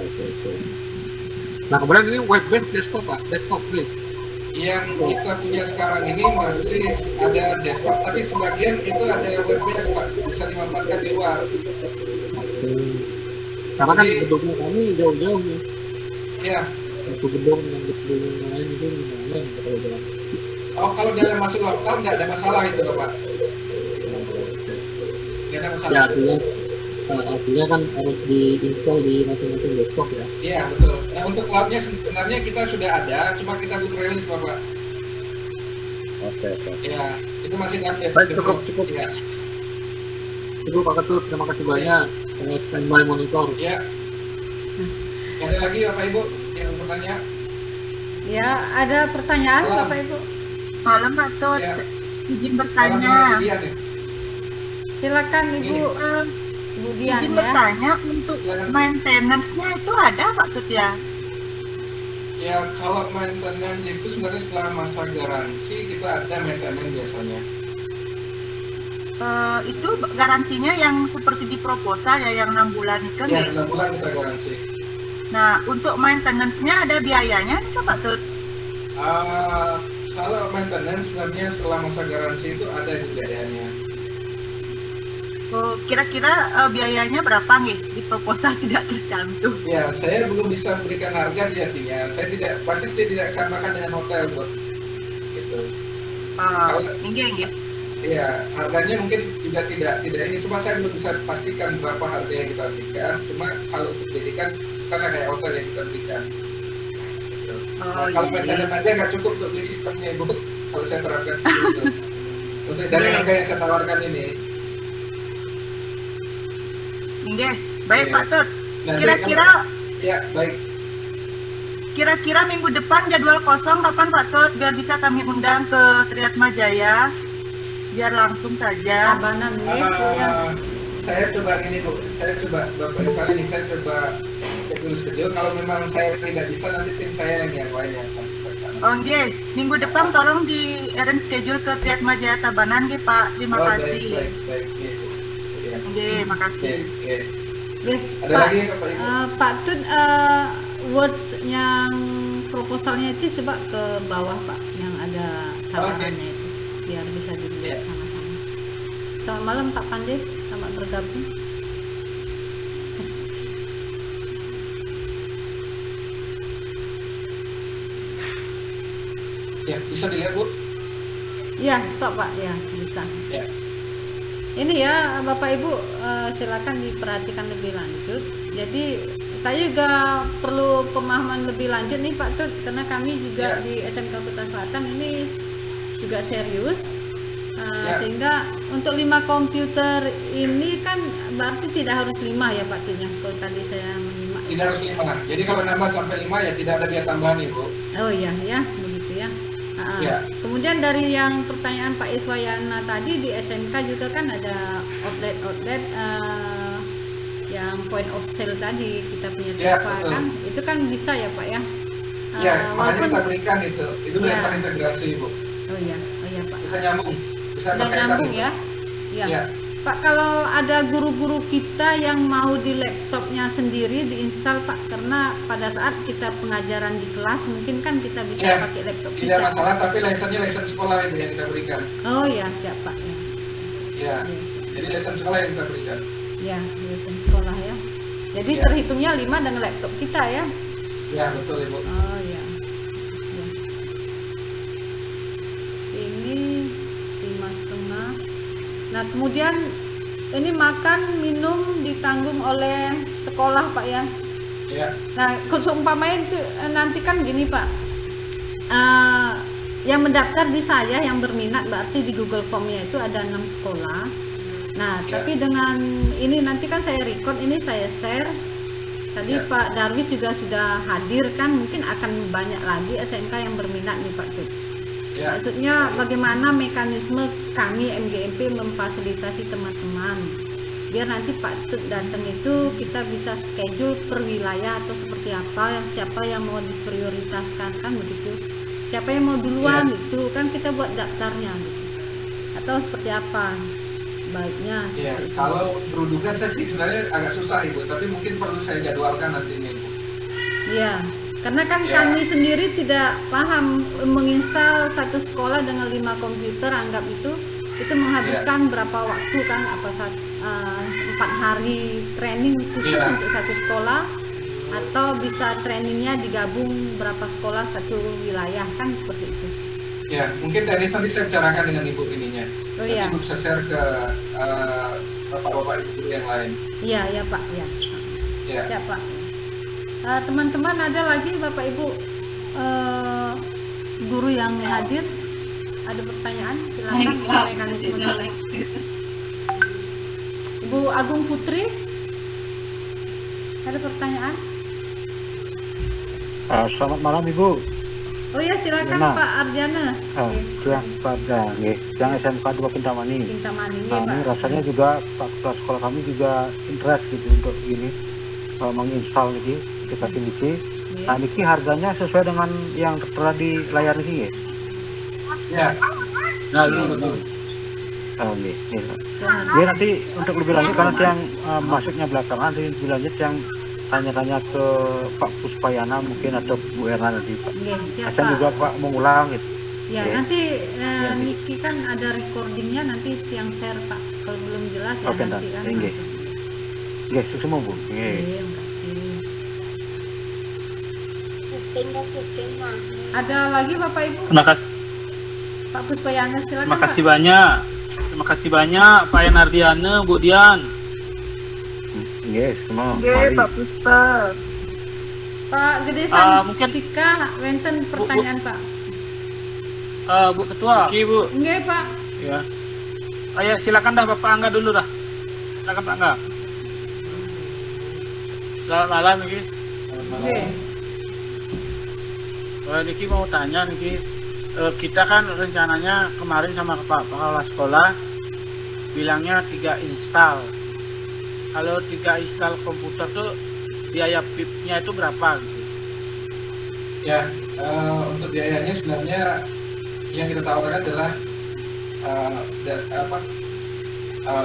Nah kemudian ini web based desktop Pak, desktop based. Yang kita punya sekarang ini masih ada desktop, tapi sebagian itu ada web based Pak, bisa dimanfaatkan di luar. Karena kan Jadi- gedungnya kami jauh-jauh nih. Iya. Satu gedung dengan gedung yang lain itu lumayan kalau jalan. Oh, kalau dalam masuk lokal nggak ada masalah itu Bapak. Nggak ada masalah. Ya artinya kan harus diinstal di masing-masing desktop ya. Iya betul. Nah untuk cloud-nya sebenarnya kita sudah ada, cuma kita belum rilis Bapak. Oke. Iya, itu masih update. Baik, cukup. Iya. Itu Pak Ketut, terima kasih banyak. Saya standby monitor. Iya. Ada lagi Bapak Ibu yang bertanya? Ya, ada pertanyaan Malam. Bapak Ibu? Malam Pak Tut, Ya. izin Kalau bertanya. Dian nih. Silakan Ibu, Bu Dian Izin ya. bertanya untuk Silakan. maintenance-nya itu ada Pak Tut ya? Ya kalau maintenance itu sebenarnya setelah masa garansi kita ada maintenance biasanya. Itu garansinya yang seperti di proposal ya, yang 6 bulan itu Ya nih. 6 bulan kita garansi. Nah, untuk maintenance-nya ada biayanya nih Pak Tut? Kalau maintenance sebenarnya setelah masa garansi itu ada biayanya. Oh, kira-kira biayanya berapa nih? Di proposal tidak tercantum. Ya saya belum bisa memberikan harga sejatinya. Saya pasti tidak samakan dengan hotel buat gitu. Enggak. Iya, harganya mungkin juga tidak ini. Cuma saya belum bisa pastikan berapa harga yang kita berikan. Cuma kalau untuk pendidikan kan ada kayak hotel yang kita berikan. Gitu. Nah, kalau maintenance aja nggak cukup untuk beli sistemnya Ibu. Kalau saya terapkan seperti itu. Untuk dari harga yang saya tawarkan ini. Enggak. Baik Iya. Pak Tut. Nanti Kira-kira ya baik. Kira-kira minggu depan jadwal kosong kapan Pak Tut? Biar bisa kami undang ke Triatma Jaya. Biar langsung saja. Tabanan nih, Bu ya. Saya coba ini Bu, saya coba Bapak misalnya nih, saya coba cek dulu schedule. Kalau memang saya tidak bisa, nanti tim saya yang lain yang akan bisa ke sana. Oh nggih, minggu depan tolong di arrange schedule ke Triatma Jaya Tabanan nggih Pak. Terima Oh, kasih. baik, iya, Bu. Iya. Nggih, makasih. Oke. Ya, Ada Pak, lagi Bapak Ibu? Pak Tut, words yang proposalnya itu coba ke bawah Pak, yang ada tabarannya itu, biar bisa dilihat sama-sama. Selamat malam Pak Pandey, selamat bergabung. Ya, bisa dilihat Bu. Ya, stop Pak, ya bisa. Ya. Ini ya Bapak Ibu, silakan diperhatikan lebih lanjut. Jadi saya juga perlu pemahaman lebih lanjut nih Pak Tut, karena kami juga Ya. di SMK Kuta Selatan ini juga serius. Ya. Sehingga untuk 5 komputer ini kan berarti tidak harus 5 ya Pak Tut ya, kalau tadi saya menyimak. Tidak harus 5. Jadi kalau nambah sampai 5 ya tidak ada biaya tambahan Ibu. Oh iya ya, begitu ya. Ya. Kemudian dari yang pertanyaan Pak Iswayana tadi, di SMK juga kan ada outlet yang point of sale tadi kita punya Ya, Teva betul. kan, itu kan bisa ya Pak ya. Ya, makanya Walaupun kita berikan itu. Itu Ya. berikan integrasi Ibu. oh iya Pak. Bisa nyambung. Bisa Udah berkaitan, nyambung Bu. ya. Ya. Ya. Pak, kalau ada guru-guru kita yang mau di laptopnya sendiri diinstal Pak, karena pada saat kita pengajaran di kelas mungkin kan kita bisa Ya, pakai laptop Tidak kita. masalah, tapi lisensi sekolah itu yang kita berikan. Oh ya, siap Pak ya. Ya. Ya, siap. Jadi lisensi sekolah yang kita berikan. Ya, lulusan sekolah ya. Jadi Ya. terhitungnya 5 dengan laptop kita ya. Ya, betul Ibu. Oh ya. Ya. Ini 5,5. Nah, kemudian ini makan minum ditanggung oleh sekolah Pak ya. Ya. Nah, seumpamanya itu nanti kan gini Pak. Yang mendaftar di saya yang berminat berarti di Google Form-nya itu ada 6 sekolah. Nah, Ya. tapi dengan ini nanti kan saya record, ini saya share. Tadi Ya. Pak Darwis juga sudah hadir kan, mungkin akan banyak lagi SMK yang berminat nih Pak Tut. Ya. Maksudnya bagaimana mekanisme kami MGMP memfasilitasi teman-teman biar nanti Pak Tut datang itu kita bisa schedule per wilayah atau seperti apa, siapa yang mau diprioritaskan kan begitu, siapa yang mau duluan itu kan kita buat daftarnya gitu. Atau seperti apa baiknya? Iya, seperti itu. kalau berudukan saya sih sebenarnya agak susah Ibu, tapi mungkin perlu saya jadwalkan nantinya Ibu. Iya, karena kan Ya. kami sendiri tidak paham menginstal satu sekolah dengan 5 komputer, anggap itu menghabiskan berapa waktu kan, apa 4 hari training khusus Ya. untuk satu sekolah, atau bisa trainingnya digabung berapa sekolah satu wilayah kan, seperti itu. Ya, mungkin teknis nanti saya bicarakan dengan Ibu ininya. Oh Nanti iya, Ibu bisa share ke bapak-bapak Ibu guru yang lain. iya Pak, ya. Ya. Siap Pak. Teman-teman, ada lagi Bapak Ibu guru yang hadir, ada pertanyaan? Silakan mekanisme dulu. Ibu Agung Putri, ada pertanyaan? Selamat malam Ibu. Oh ya, silakan Benar. Pak Arjana. Siang pada yang SMK 2 Kintamani. Kintamani, Nah, ini Pak. rasanya juga Pak Ketua Sekolah kami juga interest gitu untuk ini menginstal ini aplikasi ini. Nah, ini harganya sesuai dengan yang tertera di layar ini ya? Ya. Nah, betul. Oh, iya. Jadi nanti untuk lebih lanjut karena yang masuknya belakangan, nanti lebih lanjut yang tanya-tanya ke Pak Puspayana mungkin atau Bu Erna nanti Pak. Siap Saya juga Pak. Pak mengulang gitu. Ya, Oke. nanti Niki kan ada recordingnya, nanti yang share Pak. Kalau belum jelas ya Oke, nanti kan. Nggih. langsung. Yes, semua Bu. Nggih. Terima kasih. Ada lagi Bapak Ibu? Terima kasih. Pak Puspayana, silakan Terima kasih Pak. banyak. Terima kasih banyak Pak Yanardiana, Bu Dian. Yes, semua. Oke, Mari. Pak Puspa. Pak Gede Mungkin Santika, wenten pertanyaan Pak. Bu Ketua. Bu. Nggih Pak. Ya. Ayo silakan dah Bapak Angga dulu dah. Silakan Pak Angga. Selamat malam Niki. Nggih. Niki mau tanya Niki, kita kan rencananya kemarin sama Pak Kepala Sekolah bilangnya 3 install. Kalau 3 install komputer tuh biaya PIP-nya itu berapa gitu? Ya, untuk biayanya sebenarnya yang kita tawarkan adalah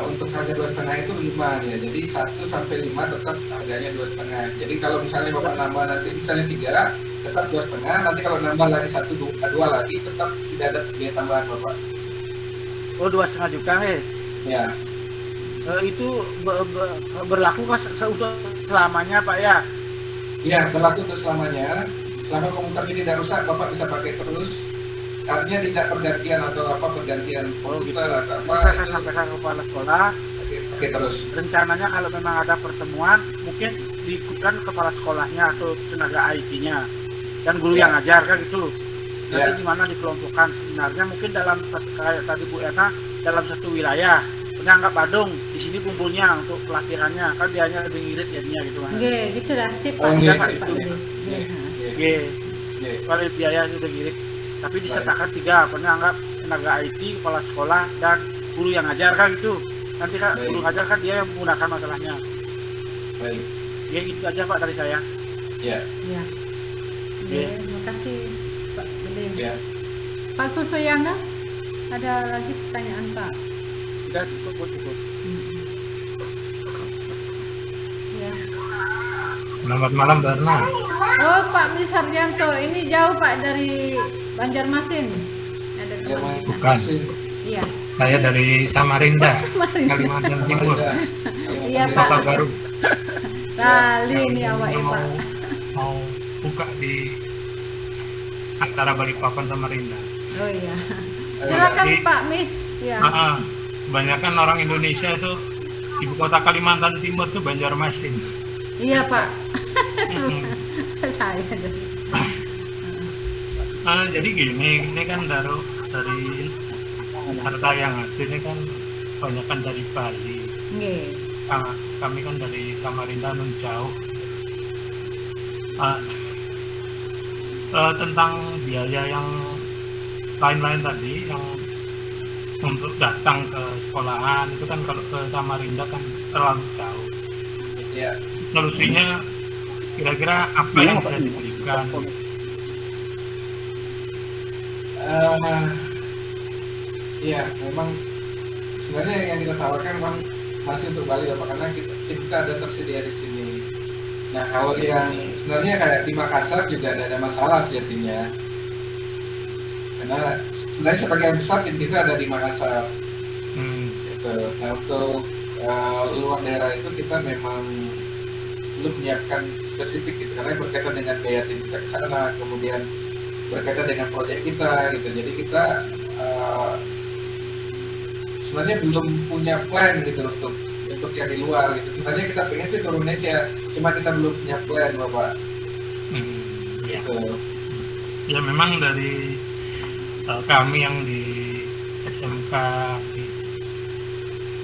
untuk harga 2,5 itu 5 ya. Jadi 1 sampai 5 tetap harganya 2,5. Jadi kalau misalnya Bapak nambah nanti misalnya 3 tetap 2,5. Nanti kalau nambah lagi 1, 2 lagi tetap tidak ada biaya tambahan Bapak. Oh, 2,5 juta Ya. Itu berlaku kan untuk selamanya Pak ya? Ya, berlaku untuk selamanya. Selama komputer ini tidak rusak, Bapak bisa pakai terus. Artinya tidak pergantian atau pergantian komputer atau apa. Saya sampaikan ke kepala sekolah. Pakai terus. Rencananya kalau memang ada pertemuan, mungkin diikutkan kepala sekolahnya atau tenaga IT-nya dan guru yang ngajar kan gitu. Nanti gimana dikelompokkan sebenarnya mungkin dalam kayak tadi Bu Erna dalam satu wilayah. Anggap Badung di sini kumpulnya untuk pelatihannya kan dianya lebih ngirit jadinya gitu kan. Nggih, gitu dah sip Pak. Nggih, Pak itu. Gede. Nggih. Nggih. Kalau biaya sudah ngirit. Tapi disertakan 3, pernah anggap tenaga IT, kepala sekolah dan guru yang ngajar kan gitu. Nanti kan guru ngajar kan dia yang menggunakan masalahnya. Baik. Ya gitu aja Pak dari saya. Ya. Ya. Nggih, terima kasih Pak Gede. Ya. Pak Puspayana, ada lagi pertanyaan Pak? Sudah cukup. Ya. Selamat malam Mbak Erna. Oh Pak Mis Harjanto, ini jauh Pak dari Banjarmasin. Ada teman kita. Bukan, Iya. saya dari Samarinda, Samarinda. Kalimantan Timur. Iya Kota Pak. baru. Kali ini awak mau, Pak. mau buka di antara Balikpapan sama Samarinda. Oh iya. Silakan Jadi, Pak Mis. Ya. Kebanyakan orang Indonesia itu ibu kota Kalimantan Timur itu Banjarmasin. Iya Pak. Saya dulu. Jadi gini, ini kan dari peserta yang hadir ini kan kebanyakan dari Bali. Nggih. Kami kan dari Samarinda nun jauh. Tentang biaya yang lain-lain tadi yang untuk datang ke sekolahan itu kan kalau ke Samarinda kan terlalu jauh. Ya. Solusinya kira-kira apa yang bisa diberikan Iya, memang sebenarnya yang kita tawarkan memang masih untuk Bali Bapak, karena kita ada tersedia di sini. Nah, kalau yang sebenarnya kayak di Makassar juga ada masalah sejatinya. Karena sebenarnya sebagian besar tim kita ada di Makassar. Gitu. Nah, untuk luar daerah itu kita memang belum menyiapkan spesifik gitu, karena berkaitan dengan biaya tim kita ke sana, kemudian berkaitan dengan proyek kita gitu. Jadi kita sebenarnya belum punya plan gitu untuk yang di luar gitu. Sebenarnya kita pengen sih ke Indonesia, cuma kita belum punya plan, Bapak. Gitu. Ya memang dari kami yang di SMK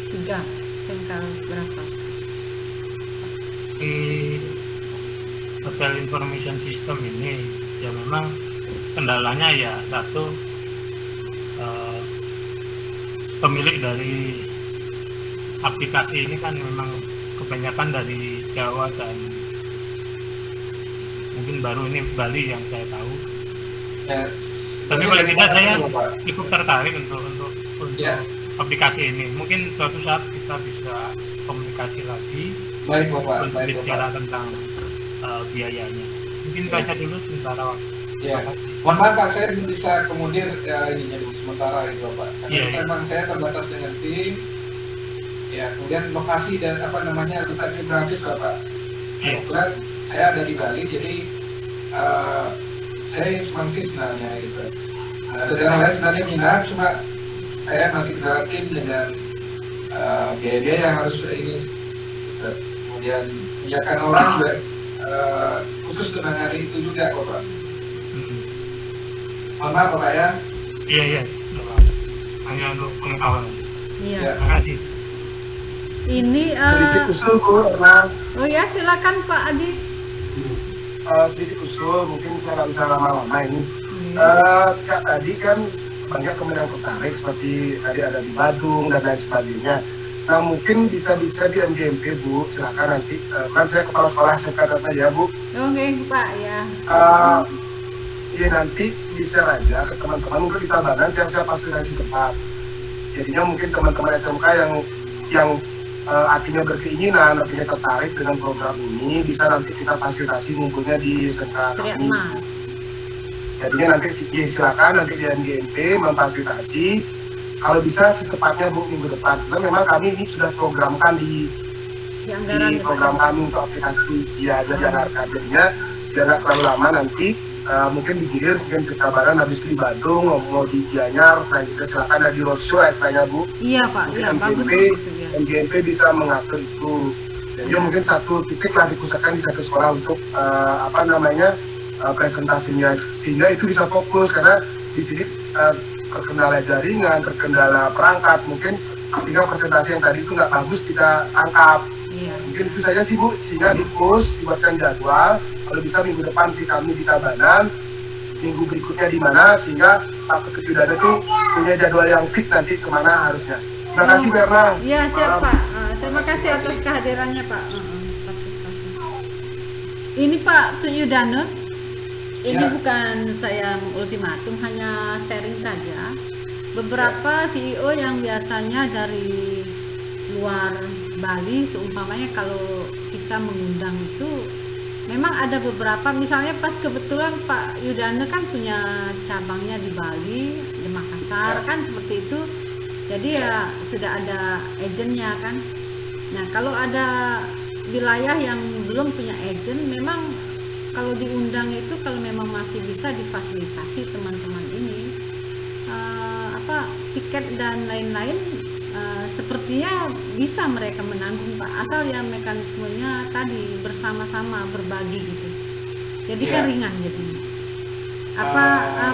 3, SMK berapa? Di Hotel Information System ini ya memang kendalanya ya satu, pemilik dari aplikasi ini kan memang kebanyakan dari Jawa dan mungkin baru ini Bali yang saya tahu. Tapi paling tidak saya cukup tertarik untuk aplikasi ini. Mungkin suatu saat kita bisa komunikasi lagi. Baik Bapak, bicara tentang biayanya. Mungkin baca dulu sementara waktu. Ya. Mohon maaf Pak, saya belum bisa kemudian ininya dulu sementara itu Bapak. Karena memang saya terbatas dengan tim. Ya, kemudian lokasi dan apa namanya letaknya berhabis Bapak. Kebetulan saya ada di Bali, jadi saya instruksi sebenarnya gitu. Daerah lain sebenarnya minat, cuma saya masih kendala tim dengan biaya-biaya yang harus ini. Gitu. Kemudian menyiapkan orang juga khusus untuk menangani itu juga Bapak. Mohon maaf Bapak ya. Iya. Hanya untuk pengetahuan. Iya. Terima kasih. Ini sedikit usul Bu, Erna. Oh ya, silakan Pak Adi. Sedikit usul, mungkin saya nggak bisa lama-lama ini. Tadi kan banyak kemudian tertarik seperti tadi ada di Badung dan lain sebagainya. Nah mungkin bisa di MGMP Bu, silakan nanti. Kan saya kepala sekolah SMK ya Bu. Oke Pak ya. Ya nanti bisa aja ke teman-teman mungkin di Tabanan yang saya fasilitasi tempat. Jadinya mungkin teman-teman SMK yang artinya berkeinginan, artinya tertarik dengan program ini, bisa nanti kita fasilitasi ngumpulnya di SMK kami. Jadinya nanti silakan nanti di MGMP memfasilitasi. Kalau bisa secepatnya Bu minggu depan. Karena memang kami ini sudah programkan di program kami untuk aplikasi ya dianggarkan. Jadinya biar nggak terlalu lama nanti. Mungkin digilir, mungkin ke Tabanan, habis itu di Bandung, mau di Gianyar, selanjutnya silakan ada di roadshow istilahnya Bu. Iya Pak, iya bagus. MGMP bisa mengatur itu. Jadi mungkin satu titik lah dipusatkan di satu sekolah untuk presentasinya, sehingga itu bisa fokus karena di sini terkendala jaringan, terkendala perangkat, mungkin sehingga presentasi yang tadi itu nggak bagus kita tangkap. Mungkin itu saja sih Bu, sehingga di-post, dibuatkan jadwal, kalau bisa minggu depan kami di Tabanan, minggu berikutnya di mana, sehingga Pak Ketut Yudana itu punya jadwal yang fit nanti kemana harusnya. Terima kasih Berna. Iya siap Pak, terima kasih atas kehadirannya Pak. Ini Pak Ketut Yudana, ini bukan saya ultimatum, hanya sharing saja. Beberapa CEO yang biasanya dari luar Bali, seumpamanya kalau kita mengundang itu memang ada beberapa, misalnya pas kebetulan Pak Yudana kan punya cabangnya di Bali, di Makassar kan seperti itu, jadi ya sudah ada agennya kan. Nah kalau ada wilayah yang belum punya agen, memang kalau diundang itu kalau memang masih bisa difasilitasi teman-teman ini tiket dan lain-lain, sepertinya bisa mereka menanggung Pak, asal ya mekanismenya tadi bersama-sama berbagi gitu, jadi kan ringan jadinya.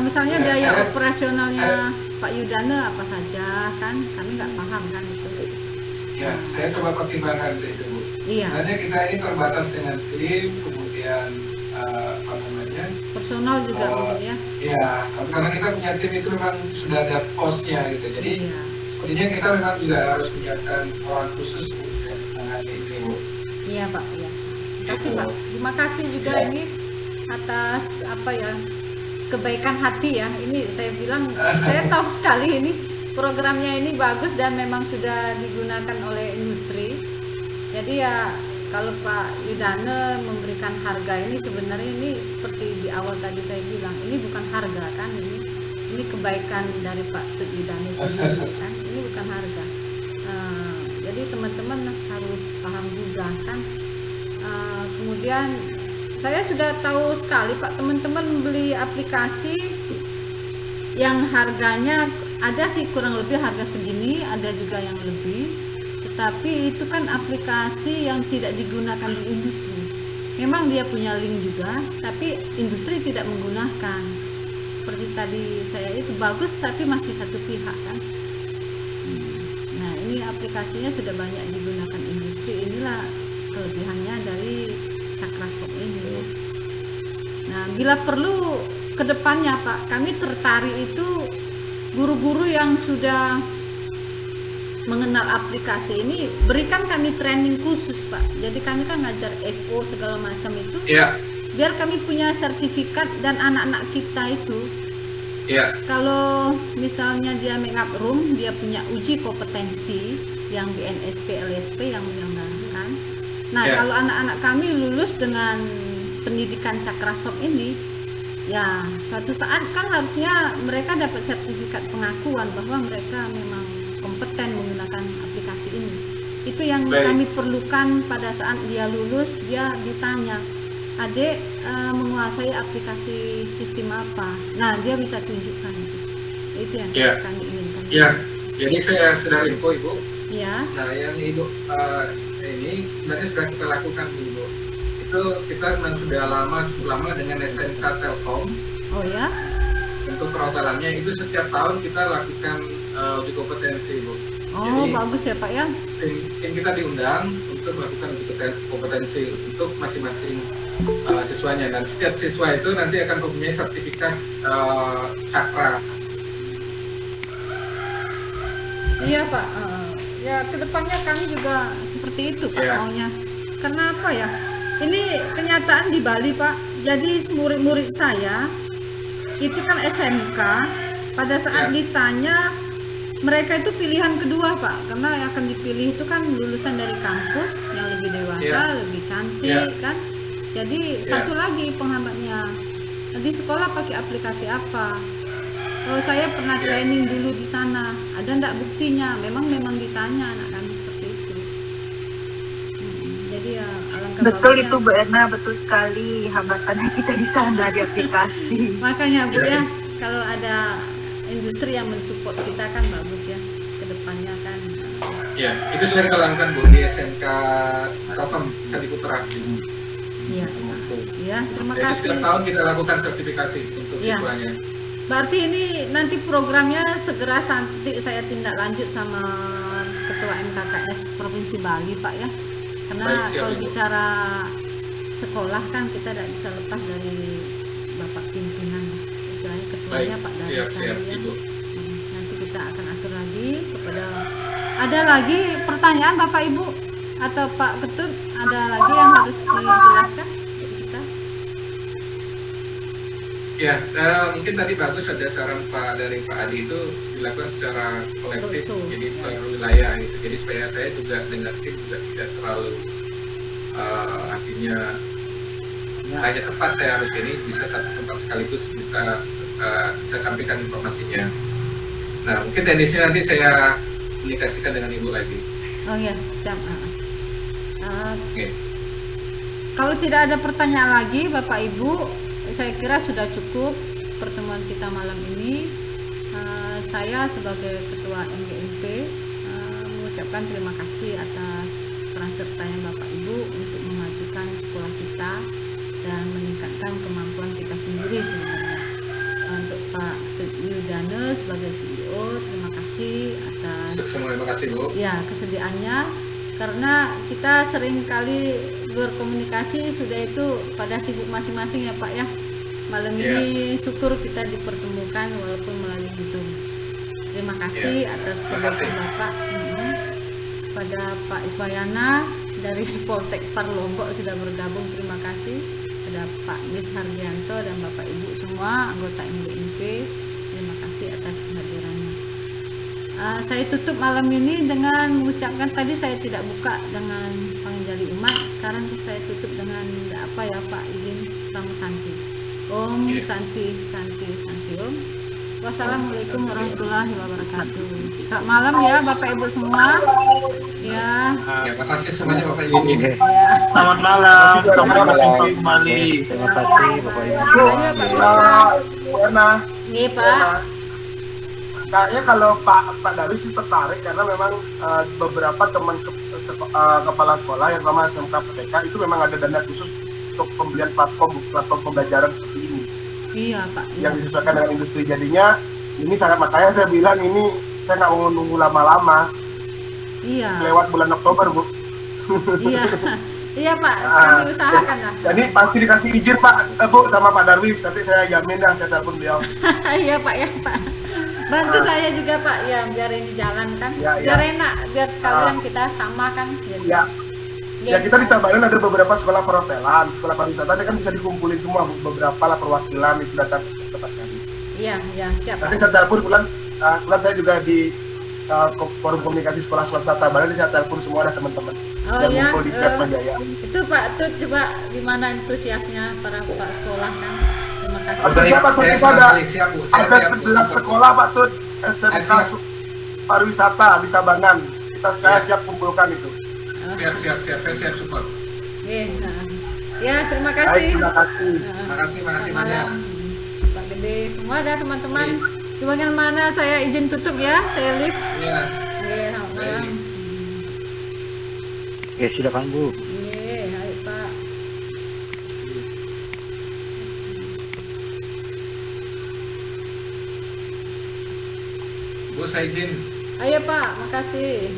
Misalnya biaya operasionalnya Pak Yudana apa saja kan, kami nggak paham kan itu. Ya, saya coba pertimbangkan itu Bu. Iya. Sebenarnya kita ini terbatas dengan tim, kemudian personal juga mungkin ya. Iya, karena kita punya tim itu memang sudah ada posnya gitu, jadi sepertinya kita memang juga harus menyiapkan orang khusus untuk menangani ini Bu. Iya Pak, iya. Terima kasih Pak. Terima kasih juga ini atas kebaikan hati ya. Ini saya bilang, saya tahu sekali ini programnya ini bagus dan memang sudah digunakan oleh industri. Jadi ya kalau Pak Yudane memberikan harga ini sebenarnya ini seperti di awal tadi saya bilang, ini bukan harga kan, ini kebaikan dari Pak Yudane sendiri kan, ini bukan harga. Jadi teman-teman harus paham juga kan. Kemudian saya sudah tahu sekali Pak, teman-teman beli aplikasi yang harganya ada sih kurang lebih harga segini, ada juga yang lebih, tetapi itu kan aplikasi yang tidak digunakan di industri. Memang dia punya link juga, tapi industri tidak menggunakan. Seperti tadi saya itu bagus, tapi masih satu pihak kan. Nah ini aplikasinya sudah banyak digunakan industri, inilah kelebihannya dari Cakrashop ini. Nah, bila perlu ke depannya Pak, kami tertarik itu guru-guru yang sudah mengenal aplikasi ini, berikan kami training khusus Pak. Jadi kami kan ngajar FO segala macam itu. Iya. Biar kami punya sertifikat dan anak-anak kita itu. Iya. Kalau misalnya dia makeup room, dia punya uji kompetensi yang BNSP, LSP yang menyelenggarakan. Nah, kalau anak-anak kami lulus dengan pendidikan Cakrashop ini, ya suatu saat kan harusnya mereka dapat sertifikat pengakuan bahwa mereka memang kompeten menggunakan aplikasi ini. Itu yang kami perlukan pada saat dia lulus, dia ditanya, adik menguasai aplikasi sistem apa? Nah, dia bisa tunjukkan. Itu yang kami inginkan. Iya, jadi saya sudah info Ibu. Iya. Nah, yang Ibu ini sebenarnya sudah kita lakukan Ibu. Itu kita memang sudah cukup lama dengan SMK Telkom. Oh ya? Untuk perhotelannya itu setiap tahun kita lakukan uji kompetensi Ibu. Oh, jadi, bagus ya Pak ya? Tim kita diundang untuk melakukan uji kompetensi untuk masing-masing siswanya, dan setiap siswa itu nanti akan mempunyai sertifikat Cakra. Iya Pak. Ya kedepannya kami juga seperti itu Pak maunya. Karena apa ya? Ini kenyataan di Bali Pak. Jadi murid-murid saya itu kan SMK. Pada saat ditanya, mereka itu pilihan kedua Pak. Karena yang akan dipilih itu kan lulusan dari kampus yang lebih dewasa, lebih cantik kan. Jadi satu lagi penghambatnya. Di sekolah pakai aplikasi apa? Oh, saya pernah training dulu di sana. Ada enggak buktinya? Memang ditanya anak kami seperti itu. Jadi ya alangkah betul bagusnya. itu Bu Erna, betul sekali hambatannya kita di sana di aplikasi. Makanya Bu ya, kalau ada industri yang mensupport kita kan bagus ya ke depannya kan. Ya, itu sudah kita lakukan Bu di SMK Telkom Candi Putra. Iya. Iya, terima Jadi, kasih. setiap tahun kita lakukan sertifikasi untuk siswanya. Berarti ini nanti programnya segera nanti saya tindak lanjut sama Ketua MKKS Provinsi Bali Pak ya. Karena kalau bicara sekolah kan kita tidak bisa lepas dari Bapak pimpinan, istilahnya ketuanya Pak Daris ya. Nanti kita akan atur lagi kepada. Ada lagi pertanyaan Bapak Ibu atau Pak Ketut, ada lagi yang harus dijelaskan kita? Ya, mungkin tadi bagus ada saran dari Pak Adi itu dilakukan secara kolektif, jadi per wilayah gitu. Jadi supaya saya juga dengan tim juga tidak terlalu artinya hanya tempat saya harus ini, bisa satu tempat sekaligus bisa sampaikan informasinya. Nah, mungkin teknisnya nanti saya komunikasikan dengan Ibu lagi. Oh ya, siap. Kalau tidak ada pertanyaan lagi Bapak Ibu, saya kira sudah cukup pertemuan kita malam ini. Saya sebagai Ketua MGMP mengucapkan terima kasih atas peran sertanya Bapak Ibu untuk memajukan sekolah kita dan meningkatkan kemampuan kita sendiri sebenarnya. Untuk Pak Yudane sebagai CEO, terima kasih atas terima kasih Bu. Ya, kesediaannya, karena kita sering kali berkomunikasi sudah itu pada sibuk masing-masing ya Pak ya. Malam ini syukur kita dipertemukan walaupun melalui Zoom. Terima kasih atas kebersamaan Bapak. Pada Pak Iswayana dari Poltek Par Lombok sudah bergabung, terima kasih. Pada Pak Nis Hardianto dan Bapak Ibu semua semua anggota MDMP. Terima kasih atas kehadirannya. Saya tutup malam ini dengan mengucapkan, tadi saya tidak buka dengan pangjali umat, sekarang saya tutup dengan apa ya Pak, izin sama Santi. Om Santi Om. Wassalamualaikum warahmatullahi wabarakatuh. Selamat malam ya Bapak Ibu semua. Ya. Ya, makasih semuanya Bapak Ibu. Ya. Selamat malam. Selamat malam. Kembali. Terima kasih Bapak Ibu. Ayo Pak. Karena Nih Pak. kayaknya kalau Pak Darwis sih tertarik karena memang beberapa teman kepala sekolah yang sama SMK PTK itu memang ada dana khusus untuk pembelian platform pembelajaran seperti ini. Iya Pak. Yang disesuaikan dengan industri, jadinya ini sangat, makanya saya bilang ini saya nggak mau nunggu lama-lama. Iya. Lewat bulan Oktober Bu. Iya. Iya Pak, kami usahakan lah. Jadi pasti dikasih izin Pak Bu sama Pak Darwis, nanti saya jamin dah, saya telepon beliau. Iya Pak, ya Pak. Bantu saya juga Pak, ya biar ini jalan kan, Ya, biar ya. enak, biar sekalian kita sama kan. Jadi. Ya. Ya kita di Tabanan ada beberapa sekolah perhotelan, sekolah pariwisata, kan bisa dikumpulin semua beberapa lah perwakilan itu datang ke tempat kami. Iya, iya siap. Nanti Pak. saya telepon bulan saya juga di forum komunikasi sekolah swasta Tabanan, saya telepon semua ada teman-teman Oh yang ya, ngumpul di Triatma Jaya. itu Pak, tuh coba gimana antusiasnya para Pak sekolah kan. Terima kasih. Ada Pak Tut, itu ada 11 sekolah Pak Tut, SMK pariwisata di Tabanan. Saya siap kumpulkan itu. Siap, saya siap support. Ya, terima Baik, kasih. terima kasih. Makasih Selamat banyak. malam. Pak Gede, semua ada teman-teman. Di bagian mana saya izin tutup ya, saya lift. Iya. Selamat malam. Oke, silakan Bu. Ayo Pak. Bu, saya izin. Ayo Pak, makasih.